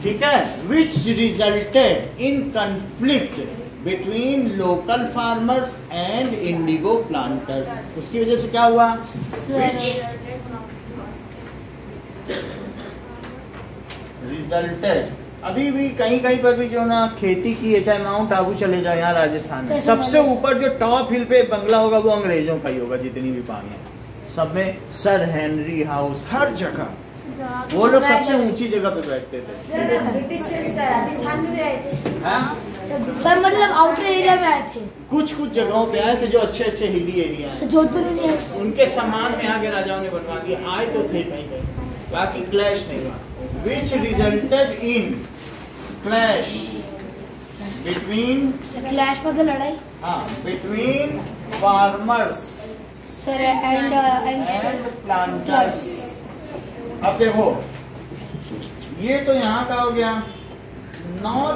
ठीक है, which resulted in conflict between local farmers and indigo planters. उसकी वजह से क्या हुआ? Which resulted, अभी भी कहीं कहीं पर भी जो ना खेती की है, चाहे माउंट आबू चले जाओ, यहाँ राजस्थान में सबसे ऊपर जो टॉप हिल पे बंगला होगा वो अंग्रेजों का ही होगा। जितनी भी पानी है सब में सर हेनरी हाउस, हर जगह वो लोग सबसे ऊंची जगह पे बैठते थे। ब्रिटिश राजस्थान में भी आए थे। हाँ? सर मतलब आउटर एरिया में आए थे, कुछ कुछ जगहों पे आए थे जो अच्छे अच्छे हिली एरिया है। जोधपुर में आए, उनके सम्मान में आगे राजाओं ने बनवा दिया। आए तो थे कहीं कहीं, बाकी क्लैश नहीं हुआ। Which resulted in clash between, clash मतलब लड़ाई, हाँ, between farmers sir and planters। अब देखो, ये तो यहाँ का हो गया। Nor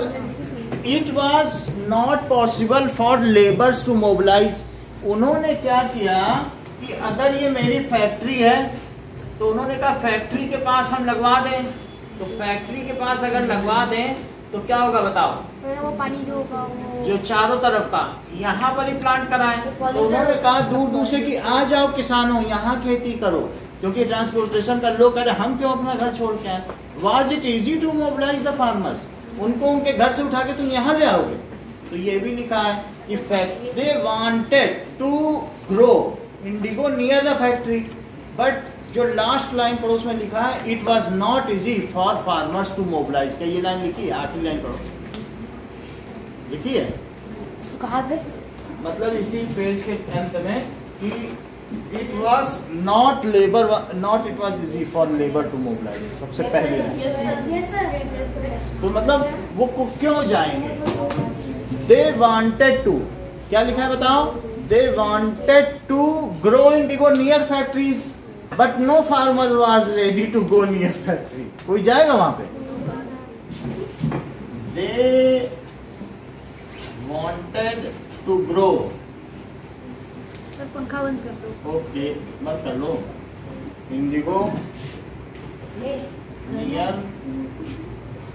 it was not possible for laborers to mobilize। उन्होंने क्या किया कि अगर ये मेरी फैक्ट्री है तो उन्होंने कहा फैक्ट्री के पास हम लगवा दें, तो फैक्ट्री के पास अगर लगवा दें तो क्या होगा बताओ? वो पानी जो होगा वो जो चारों तरफ का यहाँ पर ही प्लांट कराएं। तो उन्होंने कहा दूर दूर से कि आ जाओ किसानों, यहाँ खेती करो, क्योंकि ट्रांसपोर्टेशन का लोग कह रहे हम क्यों अपना घर छोड़ के आए। Was it easy to mobilise the farmers? उनको उनके घर से उठा के तुम यहाँ ले आओगे? तो ये भी लिखा है कि they wanted to grow indigo near the factory, but जो लास्ट लाइन पढ़ो उसमें लिखा है it was not easy for farmers to mobilise. क्या ये लाइन लिखी है? 8वीं लाइन पढ़ो, लिखी है कहाँ पे? मतलब इसी पेज के अंत में कि it was not labour, not it was easy for labour to mobilise. सबसे पहले यस सर। तो मतलब वो क्यों जाएंगे? दे वांटेड टू, क्या लिखा है बताओ? They wanted to grow indigo near factories, but no farmer was ready to go near factory. कोई जाएगा वहां पे? दे वॉन्टेड टू ग्रो, पंखा बंद कर दो। ओके मत कर लो, indigo near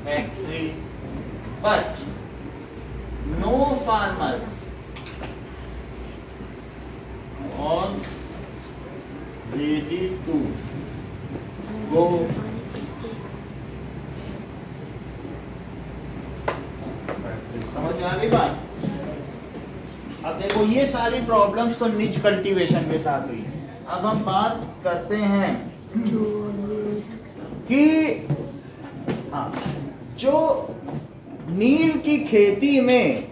factory, but no farmer was ready to go समझ में आ गई बात? अब देखो ये सारी प्रॉब्लम्स तो निज कल्टीवेशन के साथ हुई। अब हम बात करते हैं कि जो नील की खेती में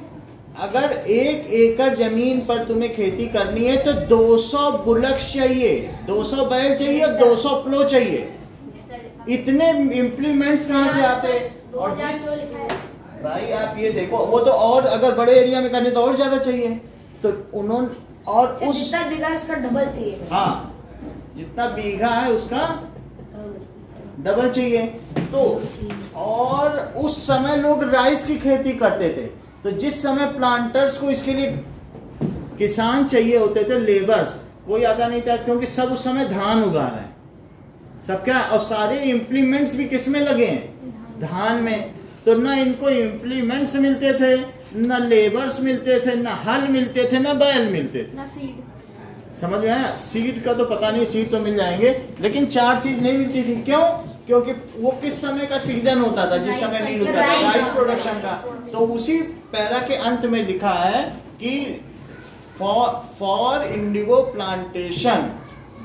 अगर 1 एकड़ जमीन पर तुम्हें खेती करनी है तो 200 बुलक्स चाहिए, 200 बैल चाहिए और 200 प्लो चाहिए। इतने इम्प्लीमेंट्स कहाँ से आते? और भाई आप ये देखो, वो तो और अगर बड़े एरिया में करने तो और ज्यादा चाहिए। तो उन्होंने और उस जितना बीघा है उसका डबल चाहिए। हाँ, जितना बीघा है उसका डबल चाहिए। तो और उस समय लोग राइस की खेती करते थे, तो जिस समय प्लांटर्स को इसके लिए किसान चाहिए होते थे, लेबर्स, कोई आता नहीं था, क्योंकि सब उस समय धान उगा रहे हैं, सब क्या, और सारे इम्प्लीमेंट्स भी किस में लगे हैं? धान में। तो ना इनको इम्प्लीमेंट्स मिलते थे, ना लेबर्स मिलते थे, ना हल मिलते थे, ना बैल मिलते थे। ना फीड। समझ में आया? सीड का तो पता नहीं, सीड तो मिल जाएंगे, लेकिन 4 चीज नहीं मिलती थी। क्यों? क्योंकि वो किस समय का सीजन होता था, जिस समय नहीं होता था राइस प्रोडक्शन का। तो उसी पैरा के अंत में लिखा है कि for indigo plantation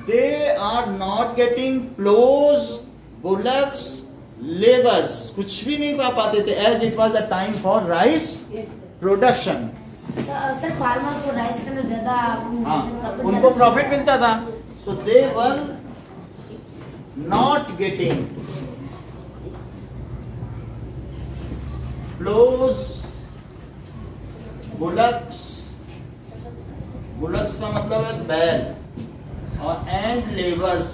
they are not getting ploughs, bullocks, labours, कुछ भी नहीं पा पाते थे, as it was a time for rice production. Sir farmer को राइस करना ज्यादा, हाँ, उनको प्रॉफिट मिलता था। So they were not getting ploughs, bullocks, bullocks का मतलब है बैल, और and labours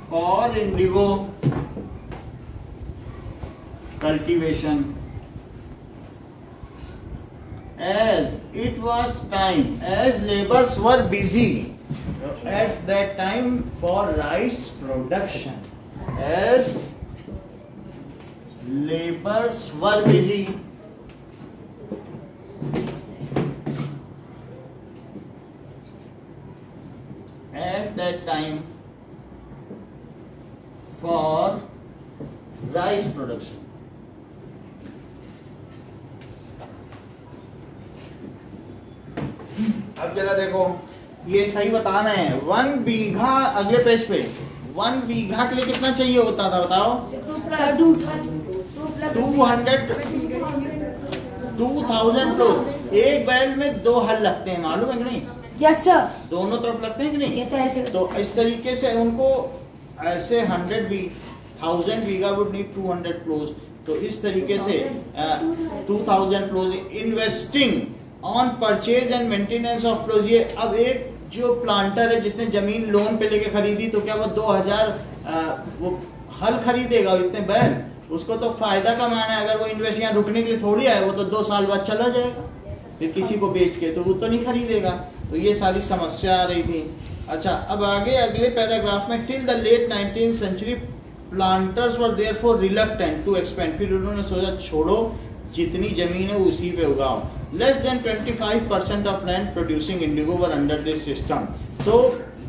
for indigo cultivation, as it was time, as laborers were busy at that time for rice production, as laborers were busy at that time for rice production. अब जरा देखो, ये सही बताना है। 1 बीघा, अगले पेज पे, 1 बीघा के लिए कितना चाहिए होता था बताओ? 2000 प्लस। एक बैल में 2 हल लगते हैं, मालूम है कि नहीं? Yes sir. दोनों तरफ लगते हैं कि नहीं? Yes sir. ऐसे तो इस तरीके से उनको ऐसे 1000 बीघा वुड नीड 200 प्लोज। तो इस तरीके से 2000 ploughs investing on purchase and maintenance of ploughs. ये अब एक जो प्लांटर है जिसने जमीन लोन पे लेके खरीदी, तो क्या वो 2000 वो हल खरीदेगा और इतने बैल? उसको तो फायदा कमाना है। अगर वो इन्वेस्ट यहाँ रुकने के लिए थोड़ी आए, वो तो 2 साल बाद चला जाएगा फिर किसी को बेच के, तो वो तो नहीं खरीदेगा। तो ये सारी समस्या आ रही थी। अच्छा, अब आगे अगले पैराग्राफ में, till the late 19th century planters were therefore reluctant to expand. फिर उन्होंने सोचा छोड़ो, जितनी जमीन है उसी पे उगाओ। Less than 25% of land producing indigo were under this system. तो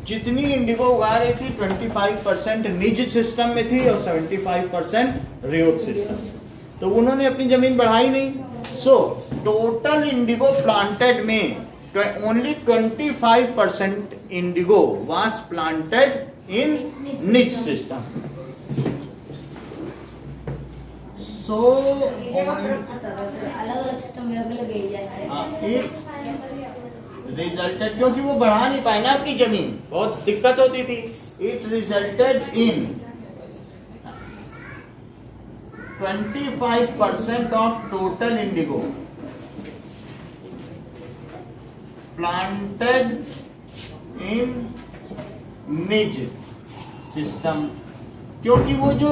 जितनी इंडिगो उगा रही थी 25% निज सिस्टम में थी और 75% रियोत सिस्टम। तो उन्होंने अपनी जमीन बढ़ाई नहीं। सो टोटल इंडिगो प्लांटेड में only 25% Indigo was planted in nij system. सो अलग अलग सिस्टम में अलग अलग एरिया रिजल्टेड, क्योंकि वो बढ़ा नहीं पाए ना अपनी जमीन, बहुत दिक्कत होती थी। It resulted in 25% of total Indigo planted in nij system. क्योंकि वो जो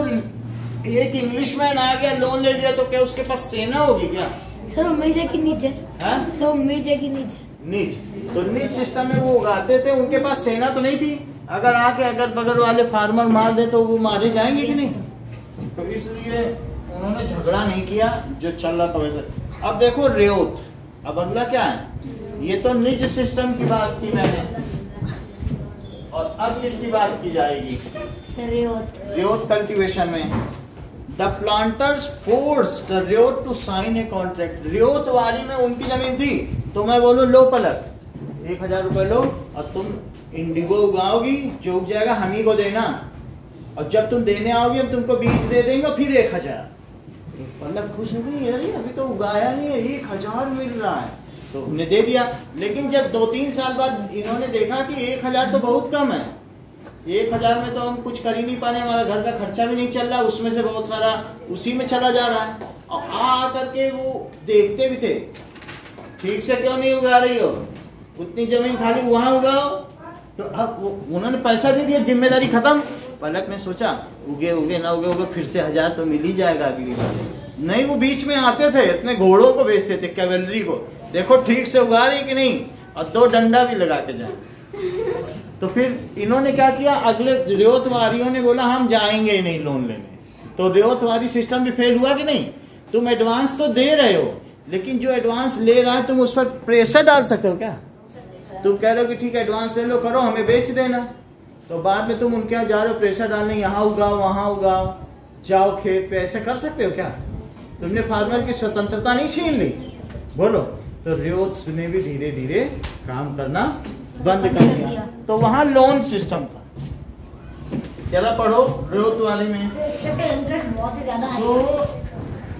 एक इंग्लिशमैन आ गया, लोन ले लिया, तो क्या उसके पास सेना होगी क्या? सर उम्मीद है कि नीचे। सर उम्मीद है कि नीचे निज, तो निज सिस्टम में वो उगाते थे, उनके पास सेना तो नहीं थी। अगर आके अगर बगल वाले फार्मर मार दे तो वो मारे जाएंगे कि नहीं? तो इसलिए उन्होंने झगड़ा नहीं किया, जो चल रहा था वैसे। अब देखो रेत, अब अगला क्या है? ये तो निज सिस्टम की बात की मैंने, और अब किसकी बात की जाएगी? रेत कल्टीवेशन में द प्लांटर्स फोर्स्ड द रेत टू साइन ए कॉन्ट्रैक्ट। रेत वाली में उनकी जमीन थी, तो मैं बोलूं लो पलक 1000 रुपए लो और तुम इंडिगो उगाओगी, जो उग जाएगा हम ही को देना, और जब तुम देने आओगी हम तुमको बीज दे देंगे फिर 1000। तो पलक खुश हो गई, अरे अभी तो उगाया नहीं है, 1000 मिल रहा है, तो उन्हें दे दिया। लेकिन जब 2-3 साल बाद इन्होंने देखा कि 1000 तो बहुत कम है, 1000 में तो हम कुछ कर ही नहीं पाने, हमारा घर का खर्चा भी नहीं चल रहा, उसमें से बहुत सारा उसी में चला जा रहा है। और आ करके वो देखते भी थे, ठीक से क्यों नहीं उगा रही हो, उतनी जमीन खाली वहां उगाओ। तो अब उन्होंने पैसा दे दिया, जिम्मेदारी खत्म। पलक ने सोचा उगे उगे ना उगे उगे, फिर से 1000 तो मिल ही जाएगा अगली बार। नहीं, वो बीच में आते थे, इतने घोड़ों को बेचते थे, कैवेलरी को, देखो ठीक से उगा रही कि नहीं, और 2 डंडा भी लगा के जाए। तो फिर इन्होंने क्या किया, अगले रियायतवारियों ने बोला हम जाएंगे नहीं लोन लेने, तो रियायतवारी सिस्टम भी फेल हुआ कि नहीं। तुम एडवांस तो दे रहे हो, लेकिन जो एडवांस ले रहा है तुम उस पर प्रेशर डाल सकते हो क्या? तुम कह रहे हो कि ठीक है एडवांस ले लो, करो, हमें बेच देना, तो बाद में तुम उनके यहाँ जा रहे हो प्रेशर डालने, यहाँ उगाओ वहां उगाओ, जाओ खेत पे, ऐसे कर सकते हो क्या? तुमने फार्मर की स्वतंत्रता नहीं छीन ली। बोलो। तो रियोट्स ने भी धीरे धीरे काम करना बंद कर दिया। तो वहां लोन सिस्टम था। चला पढ़ो रियोट वाले में। इसके इंटरेस्ट बहुत ही ज्यादा है। तो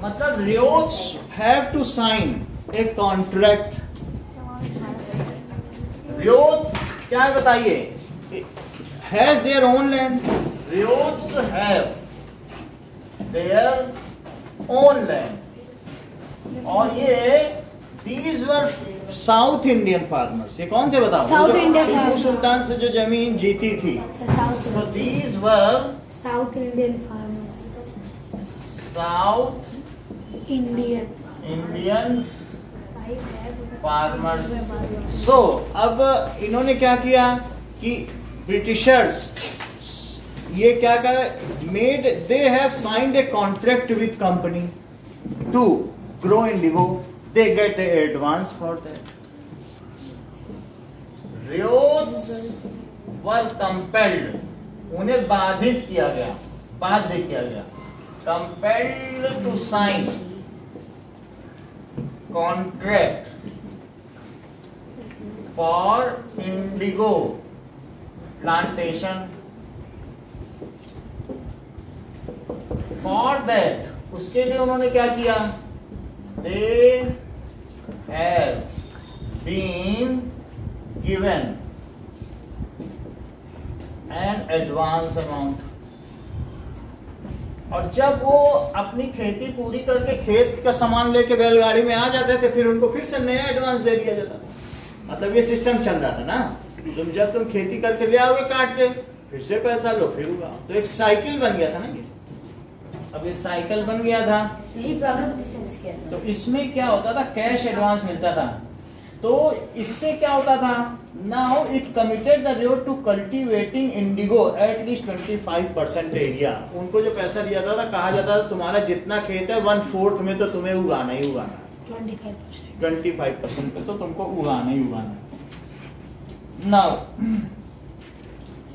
मतलब ryots have to sign a contract. Ryot क्या है बताइए? Has their own land. Ryots have their own land. और ये These were South Indian farmers. ये कौन थे बताओ? साउथ इंडियन टीपू सुल्तान से जो जमीन जीती थी। So these were South Indian farmers. South Indian farmers. So अब इन्होंने क्या किया कि ब्रिटिशर्स ये क्या कर made, they have signed a contract with company to grow indigo. They get an advance for that. Riots were compelled, उन्हें बाधित किया गया, बाध्य किया गया, compelled to sign contract for indigo plantation. For that, उसके लिए उन्होंने क्या किया? They have been given an advance amount. और जब वो अपनी खेती पूरी करके खेत का सामान लेके बैलगाड़ी में आ जाते थे, फिर उनको फिर से नया एडवांस दे दिया जाता था। मतलब ये सिस्टम चल रहा था ना। जब तुम खेती करके ले आओगे काट के, फिर से पैसा लो, फिर उगाओ। तो एक साइकिल बन गया था ना ये। अब ये साइकिल बन गया था। यही प्रॉब्लम इसके अंदर। तो इसमें क्या होता था? कैश एडवांस मिलता था। तो इससे क्या होता था? Now it committed the ryot to cultivating indigo at least 25% area. उनको जो पैसा दिया था कहा जाता था तुम्हारा जितना खेत है 1/4 में तो तुम्हें उगाना ही उगाना है। 25% पे तो तुमको उगाना ही उगाना है। नाउ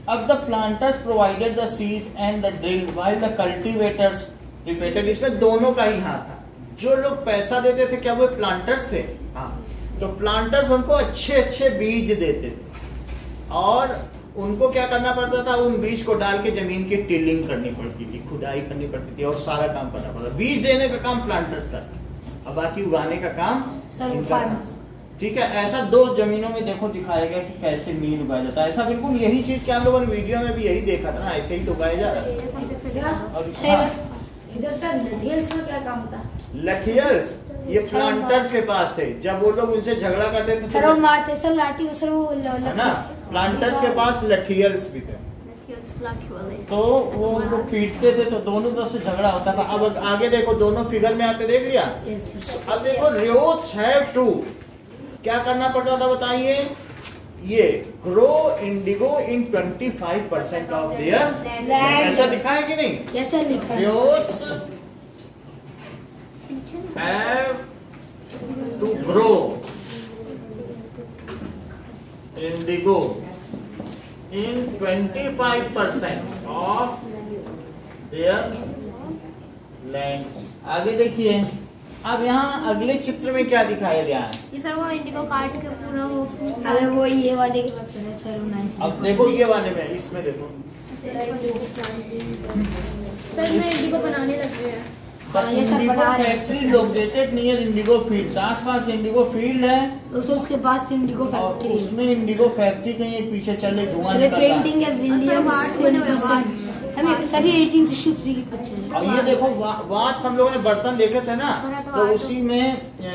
अब the planters provided the seed and the drill while the cultivators repeated. इसमें दोनों का ही हाथ था। जो लोग पैसा देते थे क्या वो प्लांटर्स थे? हाँ। तो प्लांटर्स उनको अच्छे अच्छे बीज देते थे और उनको क्या करना पड़ता था? उन बीज को डाल के जमीन की टिलिंग करनी पड़ती थी, खुदाई करनी पड़ती थी और सारा काम करना पड़ता। बीज देने का काम प्लांटर्स का, अब बाकी उगाने का काम इनका था। ठीक है। ऐसा 2 जमीनों में देखो दिखाया गया कि कैसे मीन उगाया जाता है। ऐसा बिल्कुल यही चीज क्या हम लोगों ने वीडियो में भी यही देखा था ना, ऐसे ही तो उगाया जा रहा है। इधर से लठियल्स का क्या काम था? लठियल्स ये प्लांटर्स के पास थे। जब वो लोग उनसे झगड़ा करते थे सर वो मारते सर लाठी सर वो है ना, प्लांटर्स के पास लठियल्स भी थे। तो वो उनको पीटते थे तो दोनों तरफ से झगड़ा होता था। अब आगे देखो, दोनों फिगर में आपने देख लिया। अब देखो रियोट्स हैव टू क्या करना पड़ता था बताइए? ये grow indigo in 25% of their. ऐसा लिखा है कि नहीं? कैसे लिखा है? Ryots have to grow indigo in 25% of their land। आगे देखिए, अब यहाँ अगले चित्र में क्या दिखाया गया है? ये सर वो इंडिगो काट के पूरा वो अरे वो ये वाले के पास है सर। अब देखो ये वाले में, इसमें देखो सर मैं इंडिगो बनाने लग गया। ये सब इंडिगो बना रहे हैं। Factory located near Indigo fields. आसपास इंडिगो फील्ड है दोस्तों उसके पास इंडिगो और फैक्ट्री है। उसमें इंडिगो फैक्ट्री कहीं एक पीछे चले धुआं सर निकल रहा है। पेंटिंग है विलियम्स हमें सर 1863 की पिक्चर है। और ये देखो वाच हम लोगों ने बर्तन देखे थे ना, तो उसी में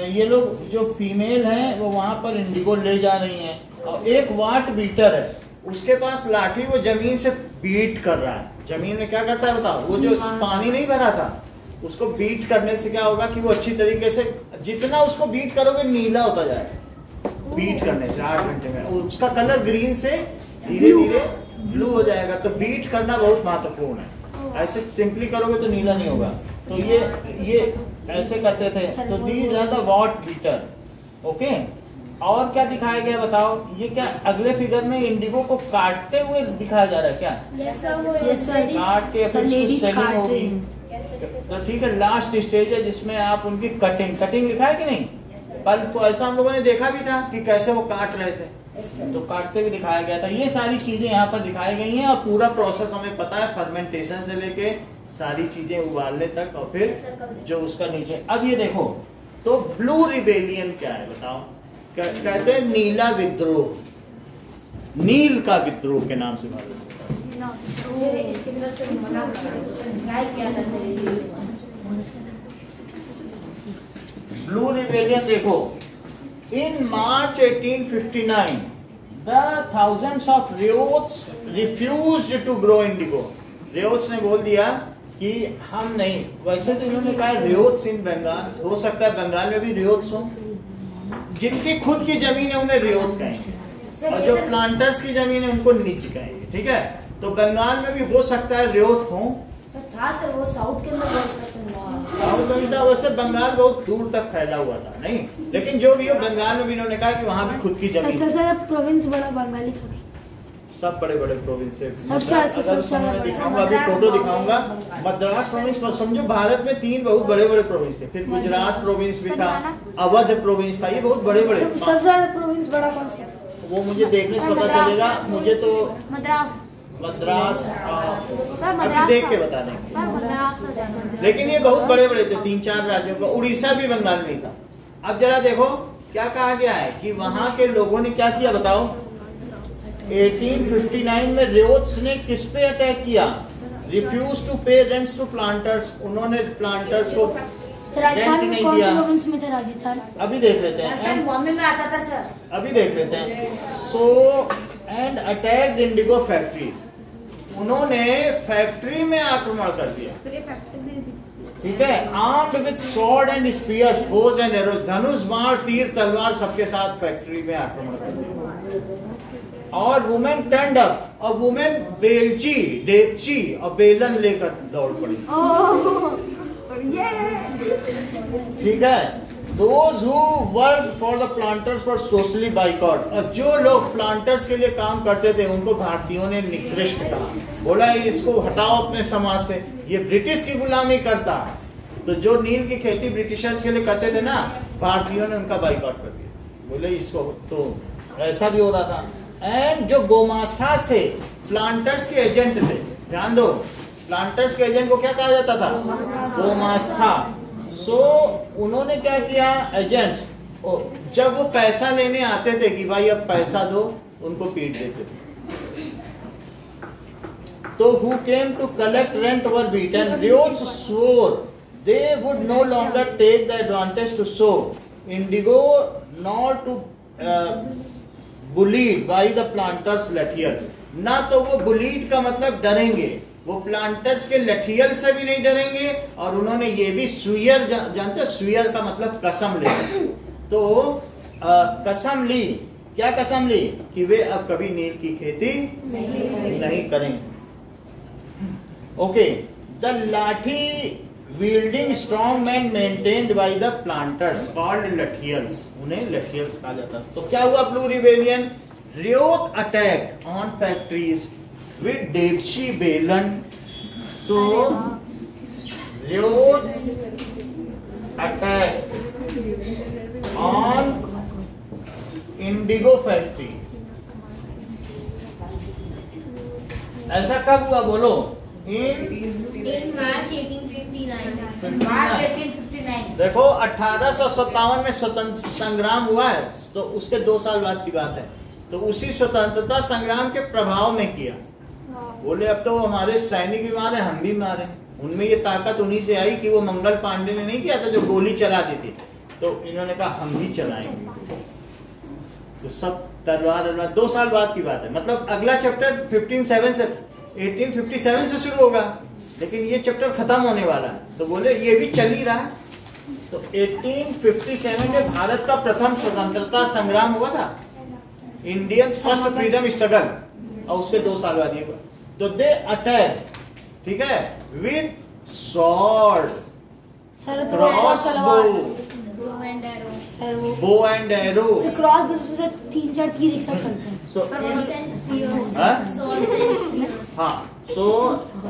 ये लोग जो फीमेल हैं वो वहां पर इंडिगो ले जा रही हैं और एक वाट बीटर है, उसके पास लाठी, वो जमीन से बीट कर रहा है। जमीन में क्या करता है बताओ? वो जो पानी नहीं भरा था उसको बीट करने से क्या होगा कि वो अच्छी तरीके से, जितना उसको बीट करोगे नीला होता जाएगा। बीट करने से 8 घंटे में उसका कलर ग्रीन से धीरे धीरे ब्लू हो जाएगा। तो बीट करना बहुत महत्वपूर्ण है, ऐसे सिंपली करोगे तो नीला नहीं होगा। तो ये ऐसे करते थे। तो these are the vat beater. Okay, और क्या दिखाया गया बताओ? ये क्या अगले फिगर में इंडिगो को काटते हुए दिखाया जा रहा है क्या? यस सर, काट के फिर लेडीज सेलिंग काट होगी। रही। तो ठीक है, लास्ट स्टेज है जिसमें आप उनकी कटिंग लिखा है कि नहीं? कल तो ऐसा हम लोगों ने देखा भी था कि कैसे वो काट रहे थे, तो काटते भी दिखाया गया था। ये सारी चीजें यहाँ पर दिखाई गई हैं और पूरा प्रोसेस हमें पता है, फर्मेंटेशन से लेके सारी चीजें उबालने तक और फिर जो उसका नीचे। अब ये देखो, तो ब्लू रिबेलियन क्या है बताओ? कहते हैं नीला विद्रोह, नील का विद्रोह के नाम से मालूम होता है। इसके अंदर से मना किया था सर। ब्लू रिबेलियन देखो, इन मार्च 1859 the thousands of riots refused to grow indigo. रियोट्स ने बोल दिया कि हम नहीं, वैसे तो इन्होंने कहा रियोट्स इन बंगाल, हो सकता है बंगाल में भी रियोट्स हो, जिनकी खुद की जमीन है उन्हें रियोट कहेंगे और जो प्लांटर्स की जमीन है उनको निज कहेंगे। ठीक है, तो बंगाल में भी हो सकता है रियोट हो। था सर, वो साउथ के अंदर साउथ में था, वैसे बंगाल बहुत दूर तक फैला हुआ था नहीं, लेकिन जो भी हो बंगाल में भी इन्होंने कहा कि वहाँ भी खुद की जमीन। सर प्रोविंस बड़ा बंगाली था, सब बड़े बड़े प्रोविंस है। सबसे अगर मैं दिखाऊंगा, अभी फोटो दिखाऊंगा। मद्रास प्रोविंस पर समझो भारत में 3 बहुत बड़े बड़े प्रोविंस थे, फिर गुजरात प्रोविंस भी था, अवध प्रोविंस था, ये बहुत बड़े बड़े। सबसे ज्यादा प्रोविंस बड़ा कौन सा? वो मुझे देखने से पता चलेगा, मुझे तो मद्रास अभी देख के बता देंगे, लेकिन ये बहुत बड़े बड़े थे, 3-4 राज्यों का। उड़ीसा भी बंगाल में था। अब जरा देखो क्या कहा गया है कि वहां के लोगों ने क्या किया बताओ? 1859 में रियोट्स ने किस पे अटैक किया? रिफ्यूज टू पे रेंट्स टू प्लांटर्स। उन्होंने प्लांटर्स को रेंट नहीं दिया। प्रोविंस में था? राजस्थान। अभी देख लेते हैं, बॉम्बे में आता था सर। अभी देख लेते हैं। So and attacked indigo factories. उन्होंने फैक्ट्री में आक्रमण कर दिया। ठीक है, armed with sword and spears, bows and arrows, धनुष, बाण, तीर, तलवार सबके साथ फैक्ट्री में आक्रमण कर दिया। और वुमेन टर्न्ड अप, और वुमेन बेलची, डेपची और बेलन लेकर दौड़ पड़ी। ठीक है, Those who worked for the planters were socially boycott। और जो लोग प्लांटर्स के लिए काम करते थे उनको भारतीयों ने निकृष्ट कहा, बोला इसको हटाओ अपने समाज से, ये ब्रिटिश की गुलामी करता है। तो जो नील की खेती ब्रिटिशर्स के लिए करते थे ना, भारतीयों ने उनका बाइकआउट कर दिया, बोले इसको। तो ऐसा भी हो रहा था। एंड जो गोमास्तास थे, प्लांटर्स के एजेंट थे, ध्यान दो, प्लांटर्स के एजेंट को क्या कहा जाता था? गोमास्ता। सो उन्होंने क्या किया? एजेंट्स, जब वो पैसा लेने आते थे कि भाई अब पैसा दो, उनको पीट देते थे। तो who came to collect rent were beaten. Riots swore they would no longer take the advantage to sow indigo nor to bullied by the planters latials. ना तो वो bullied का मतलब डरेंगे, वो प्लांटर्स के लठियल से भी नहीं डरेंगे, और उन्होंने ये भी स्वीयर, जानते हो स्वीयर का मतलब कसम ले। तो कसम ली, क्या कसम ली? कि वे अब कभी नील की खेती नहीं करेंगे। ओके, द लाठी wielding strong men maintained by the planters called लठियल्स, उन्हें लठियल्स कहा जाता। तो क्या हुआ? Blue rebellion. Riot attack on factories with Devshi Belan. So Riots attack on indigo factory. ऐसा कब हुआ बोलो? In March 1859। March 1859। देखो 1857 में स्वतंत्र संग्राम हुआ है, तो उसके 2 साल बाद की बात है। तो उसी स्वतंत्रता संग्राम के प्रभाव में किया। बोले अब तो हमारे सैनिक भी मारे, हम भी मारे। उनमें ये ताकत उन्हीं से आई कि वो मंगल पांडे ने नहीं किया था जो गोली चला दी थी, तो इन्होंने कहा हम भी चलाएंगे। तो सब तलवार 2 साल बाद की बात है। मतलब अगला चैप्टर 1857 से शुरू होगा, लेकिन ये चैप्टर खत्म होने वाला है। तो बोले ये भी चल ही रहा है। तो 1857 में भारत का प्रथम स्वतंत्रता संग्राम हुआ था, इंडियन फर्स्ट फ्रीडम स्ट्रगल। और उसके 2 साल बाद ये। तो दे अटैक, ठीक है, विद सॉर्ड, सर तो क्रॉस सर वो बो एंड एरो। क्रॉस उसमें से 3-4 तीर एक साथ चलते हैं। सो हाँ, सो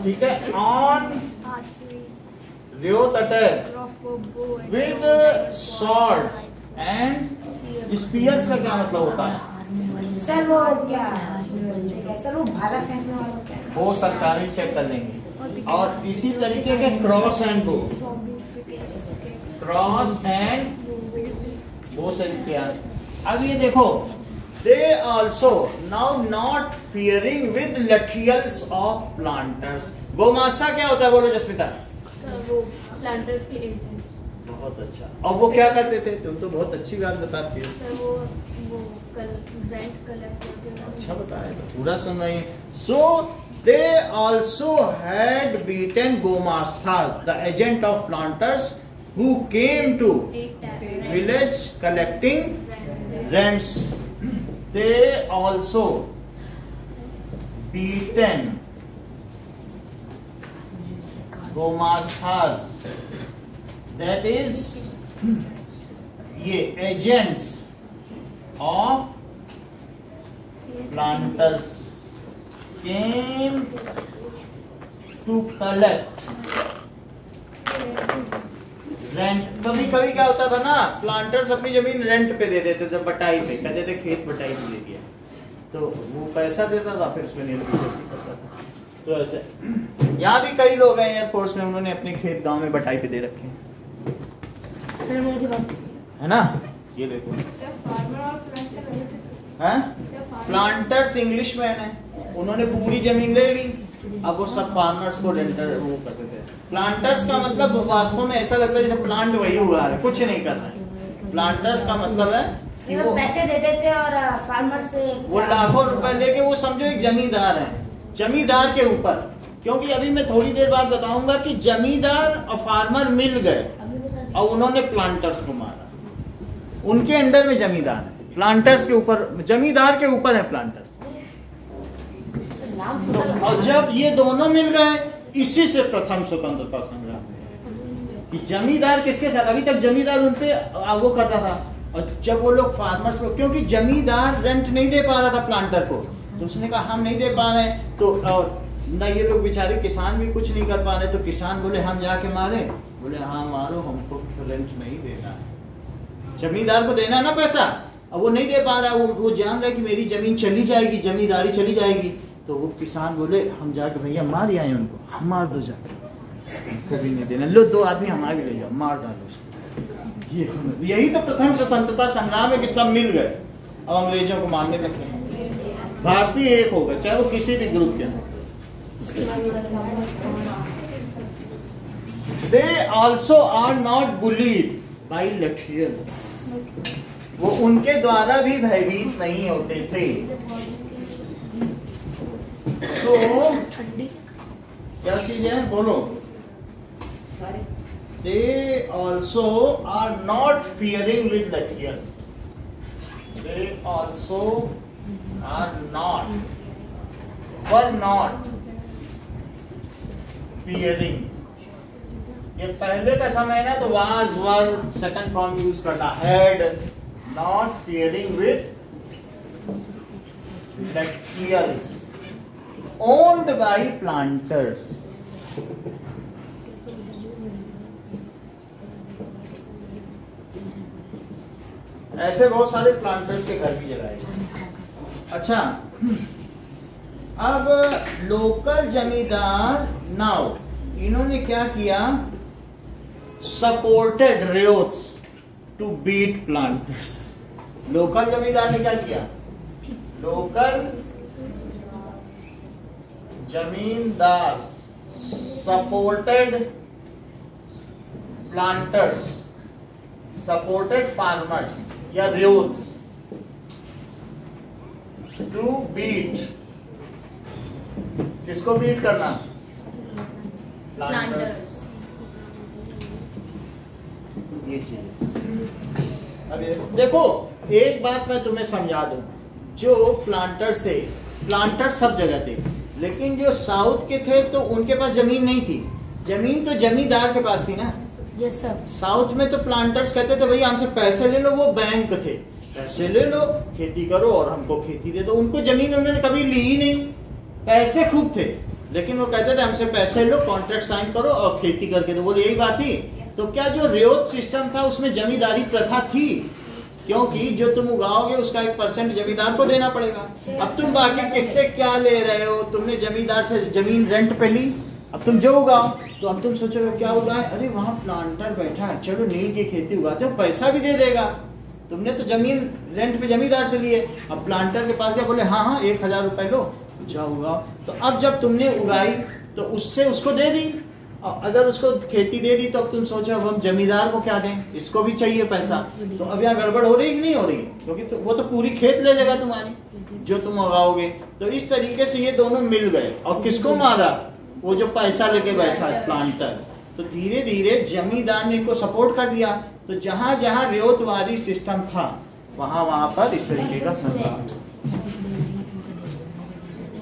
ठीक है, on ryot attack with sword and spears का क्या मतलब होता है? सर वो क्या सर वो भाला फेंकने वाला होता है। वो सरकारी चेक कर लेंगे। और इसी तरीके के cross and bow, cross and bow से क्या। अब ये देखो, they also now not fearing with lathiyals of planters. Gomasta क्या होता है बोलो जस्मिता? वो प्लांटर्स के एजेंट्स। बहुत अच्छा। और वो क्या करते थे? तुम तो बहुत अच्छी बात बताती हो। सर वो रेंट कलेक्ट करते हैं। अच्छा बताया, तो पूरा सुन रही है। So they also had beaten gomastas, the agent of planters, who came to village collecting rents. They also beaten gomastas, that is ये agents of planters came to collect rent. कभी कभी क्या होता था ना, प्लांटर्स अपनी जमीन रेंट पे दे देते थे, बटाई पे, कहते थे खेत बटाई पे दे दिया, तो वो पैसा देता था, फिर उसमें नेगोशिएट करता था। तो ऐसे यहाँ भी कई लोग हैं एयरफोर्स में, उन्होंने अपने खेत गांव में बटाई पे दे रखे हैं, है ना। ये देखो, हैं प्लांटर्स इंग्लिश मैन है, उन्होंने पूरी जमीन ले ली, अब वो सब फार्मर्स को रेंटर वो करते थे। प्लांटर्स का मतलब वास्तव में ऐसा लगता है जैसे प्लांट वही हुआ है, कुछ नहीं कर रहा है। प्लांटर्स का मतलब है कि वो पैसे देते थे और फार्मर से वो लाखों रुपए लेके, वो समझो एक जमींदार है, जमींदार के ऊपर। क्योंकि अभी मैं थोड़ी देर बाद बताऊंगा कि जमींदार और फार्मर मिल गए और उन्होंने प्लांटर्स को मारा, उनके अंडर में जमींदार है, प्लांटर्स के ऊपर, जमींदार के ऊपर है प्लांटर्स। तो और जब ये दोनों मिल गए, इसी से प्रथम स्वतंत्रता संग्राम। कि जमींदार किसके साथ, अभी तक जमींदार उनपे वो करता था, और जब वो लोग फार्मर्स को, क्योंकि जमींदार रेंट नहीं दे पा रहा था प्लांटर को, तो उसने कहा हम नहीं दे पा रहे, तो न ये लोग बेचारे किसान भी कुछ नहीं कर पा रहे, तो किसान बोले हम जाके मारे, बोले हाँ मारो, हमको तो रेंट नहीं देना है, जमींदार को देना है ना पैसा, अब वो नहीं दे पा रहा, वो जान रहा है कि मेरी जमीन चली जाएगी, जमींदारी चली जाएगी, तो वो किसान बोले हम जाके भैया मार आए उनको, हम मार दो जाके, उनको भी नहीं देना, लो 2 आदमी हम आगे ले जाओ, मार डालो उसको। यही तो प्रथम स्वतंत्रता संग्राम है कि सब मिल गए, अब अंग्रेजों को मारने लगे, भारतीय एक हो गए, चाहे वो किसी भी ग्रुप के अंदर। They also are not bullied by lathiyals, वो उनके द्वारा भी भयभीत नहीं होते थे। तो क्या चीज है बोलो? They also are not fearing with latials. They also are not, were not fearing. ये पहले का समय है ना, तो was, were second form use करना, had not fearing with latials. Owned by planters. ऐसे बहुत सारे प्लांटर्स के घर भी जलाए गए। अच्छा, अब लोकल जमींदार नाउ इन्होंने क्या किया, supported ryots to beat planters. Local zamindar ने क्या किया, लोकल जमींदार सपोर्टेड प्लांटर्स, सपोर्टेड फार्मर्स या रियोट्स टू बीट, किसको बीट करना, प्लांटर्स। ये चीज अब देखो, एक बात मैं तुम्हें समझा दूं, जो प्लांटर्स थे प्लांटर सब जगह थे, लेकिन जो साउथ के थे तो उनके पास जमीन नहीं थी। जमीन तो जमींदार के पास थी ना। Yes sir. साउथ में तो प्लांटर्स कहते थे भैया हमसे पैसे ले लो, वो बैंक थे, पैसे ले लो, खेती करो और हमको खेती दे दो। उनको जमीन उन्होंने कभी ली ही नहीं, पैसे खूब थे, लेकिन वो कहते थे हमसे पैसे लो, कॉन्ट्रैक्ट साइन करो और खेती करके दो। बोले यही बात थी। तो क्या जो रियोत सिस्टम था उसमें जमींदारी प्रथा थी, क्योंकि जो तुम उगाओगे उसका 1% जमींदार को देना पड़ेगा। अब तुम बाकी किससे क्या ले रहे हो? तुमने जमींदार से जमीन रेंट पे ली, अब तुम जो उगाओ, तो अब तुम सोचो क्या उगाए, अरे वहां प्लांटर बैठा है, चलो नील की खेती उगाते हो, पैसा भी दे देगा। तुमने तो जमीन रेंट पे जमींदार से लिए, अब प्लांटर के पास गया, बोले हाँ हाँ 1000 रुपए लो, जाओ उगाओ। तो अब जब तुमने उगाई तो उससे उसको दे दी, और अगर उसको खेती दे दी तो अब तुम सोचो अब हम जमींदार को क्या दें, इसको भी चाहिए पैसा। तो अब यहाँ गड़बड़ हो रही है कि नहीं हो रही है? क्योंकि तो वो तो पूरी खेत ले लेगा तुम्हारी जो तुम उगाओगे। तो इस तरीके से ये दोनों मिल गए, और किसको मारा? वो जो पैसा लेके बैठा है प्लांटर। तो धीरे धीरे जमींदार ने इनको सपोर्ट कर दिया। तो जहां जहां रियोतवादी सिस्टम था वहां वहां पर इस तरीके का संग्राम।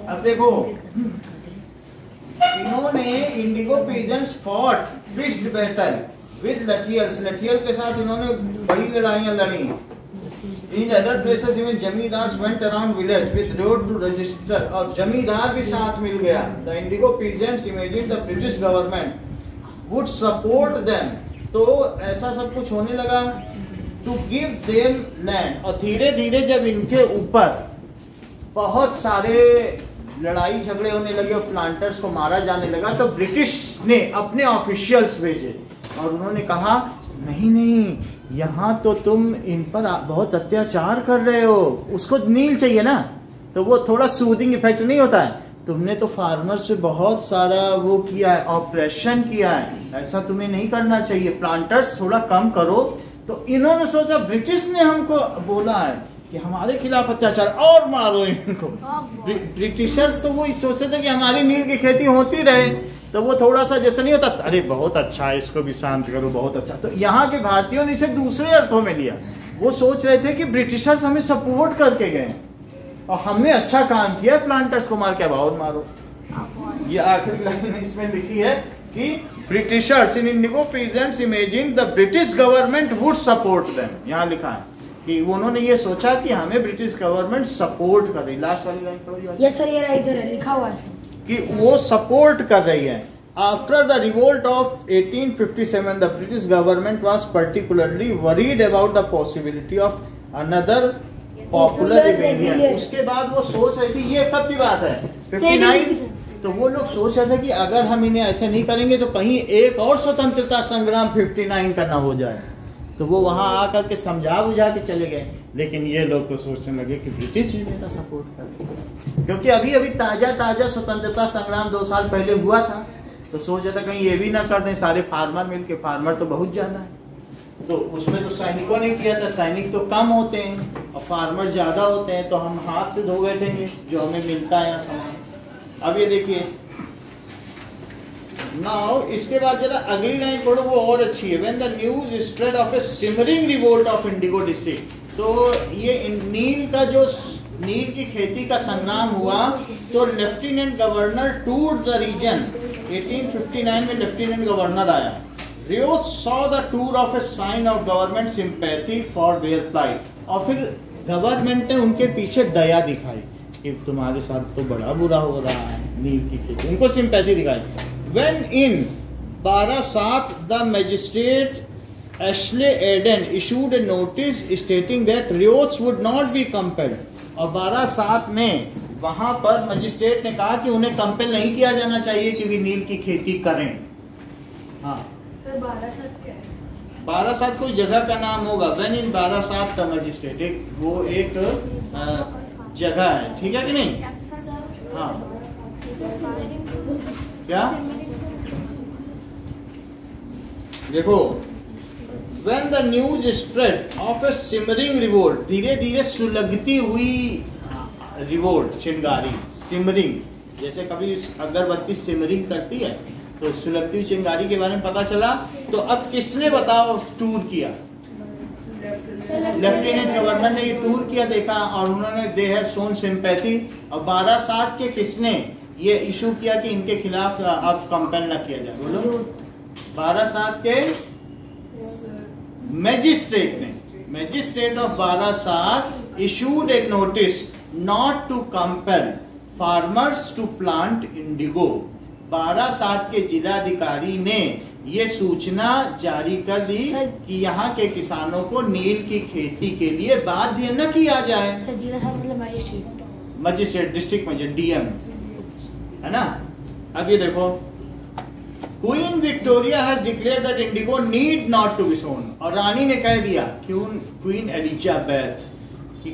अब देखो, इन्होंने indigo peasants fought pitched battle with lathiyals, lathiyal के साथ इन्होंने बड़ी लड़ाइयां लड़ी। In other places even zamindars went around village with road to register, और जमींदार भी साथ मिल गया। The indigo peasants imagine the British government would support them, तो ऐसा सब कुछ होने लगा। टू गिव देम लैंड, और धीरे धीरे जब इनके ऊपर बहुत सारे लड़ाई झगड़े होने लगे और प्लांटर्स को मारा जाने लगा, तो ब्रिटिश ने अपने ऑफिशियल्स भेजे और उन्होंने कहा नहीं नहीं, यहाँ तो तुम इन पर बहुत अत्याचार कर रहे हो, उसको नील चाहिए ना, तो वो थोड़ा सूदिंग इफेक्ट नहीं होता है। तुमने तो फार्मर्स पे बहुत सारा वो किया है, ऑपरेशन किया है, ऐसा तुम्हें नहीं करना चाहिए, प्लांटर्स थोड़ा कम करो। तो इन्होंने सोचा ब्रिटिश ने हमको बोला है कि हमारे खिलाफ अत्याचार, और मारो इनको। ब्रिटिशर्स तो वो सोचते थे कि हमारी नील की खेती होती रहे, तो वो थोड़ा सा जैसे नहीं होता, अरे बहुत अच्छा है, इसको भी शांत करो, बहुत अच्छा। तो यहाँ के भारतीयों ने इसे दूसरे अर्थों में लिया। वो सोच रहे थे कि ब्रिटिशर्स हमें सपोर्ट करके गए और हमने अच्छा काम किया, प्लांटर्स को मार के अब और मारो। ये आखिरी लाइन इसमें लिखी है कि Britishers in Indigo peasants imagine the British government would support them. यहाँ लिखा है कि उन्होंने ये सोचा कि हमें ब्रिटिश गवर्नमेंट सपोर्ट कर रही। लास्ट वाली लाइन पढ़ो। यस सर, ये इधर है, लिखा हुआ है कि वो सपोर्ट कर रही है। After the revolt of 1857 the British government was particularly worried about the possibility of another popular rebellion. उसके बाद वो सोच रही थी, ये कब की बात है 59, तो वो लोग सोच रहे थे कि अगर हम इन्हें ऐसे नहीं करेंगे तो कहीं एक और स्वतंत्रता संग्राम 59 का ना हो जाए। तो वो वहां आकर के समझा बुझा के चले गए। लेकिन ये लोग तो सोचने लगे कि ब्रिटिश भी मेरा सपोर्ट कर, क्योंकि अभी अभी ताजा स्वतंत्रता संग्राम 2 साल पहले हुआ था। तो सोच रहे थे कहीं ये भी ना कर दें, सारे फार्मर मिलके, फार्मर तो बहुत ज्यादा है, तो उसमें तो सैनिकों ने किया था, सैनिक तो कम होते हैं और फार्मर ज्यादा होते हैं, तो हम हाथ से धो बैठेंगे जो हमें मिलता है यहाँ सामान। अब ये देखिए नाउ, इसके बाद जरा अगली लाइन पढ़ो, वो और अच्छी है। When the news spread of A simmering revolt of Indigo district, तो ये नील का जो नील की खेती का संग्राम हुआ, तो lieutenant governor toured the region. 1859 में लेफ्टिनेंट गवर्नर आया। Ryot saw the tour of a sign of government sympathy for their plight, और फिर गवर्नमेंट ने उनके पीछे दया दिखाई कि तुम्हारे साथ तो बड़ा बुरा हो रहा है नील की खेती, उनको सिंपैथी दिखाई। When in Barasat, the magistrate Ashley Eden issued a notice stating that riots would not be compelled, और बारासात में वहां पर मजिस्ट्रेट ने कहा कि उन्हें कंपेल नहीं किया जाना चाहिए कि वे नील की खेती करें। हाँ सर, बारासात क्या है? बारासात कोई जगह का नाम होगा। When in बारासात का मजिस्ट्रेट, एक जगह है, ठीक है कि नहीं? हाँ क्या देखो, when the news spread of a simmering revolt, धीरे धीरे सुलगती हुई रिवोल्ट, चिंगारी, सिमरिंग, जैसे कभी अगरबत्ती सिमरिंग करती है तो सुलगती हुई चिंगारी के बारे में पता चला। तो अब किसने बताओ टूर किया? लेफ्टिनेंट गवर्नर ने ये टूर किया, देखा और उन्होंने दे हैव शोन सिंपैथी। और 12/7 के किसने ये इशू किया कि इनके खिलाफ अब कंपेल न किया जाए? बोलो। 12/7 के मैजिस्ट्रेट ने, magistrate of 12/7 issued a notice not to compel farmers to plant indigo। 12/7 के जिलाधिकारी ने ये सूचना जारी कर दी कि यहाँ के किसानों को नील की खेती के लिए बाध्य न किया जाए। सर जिला साहब मतलब magistrate, magistrate, district magistrate, DM, है ना। अब ये देखो, Queen Victoria has declared that indigo need not to be sown. और रानी ने कह दिया, क्वीन एलिजाबेथ, कि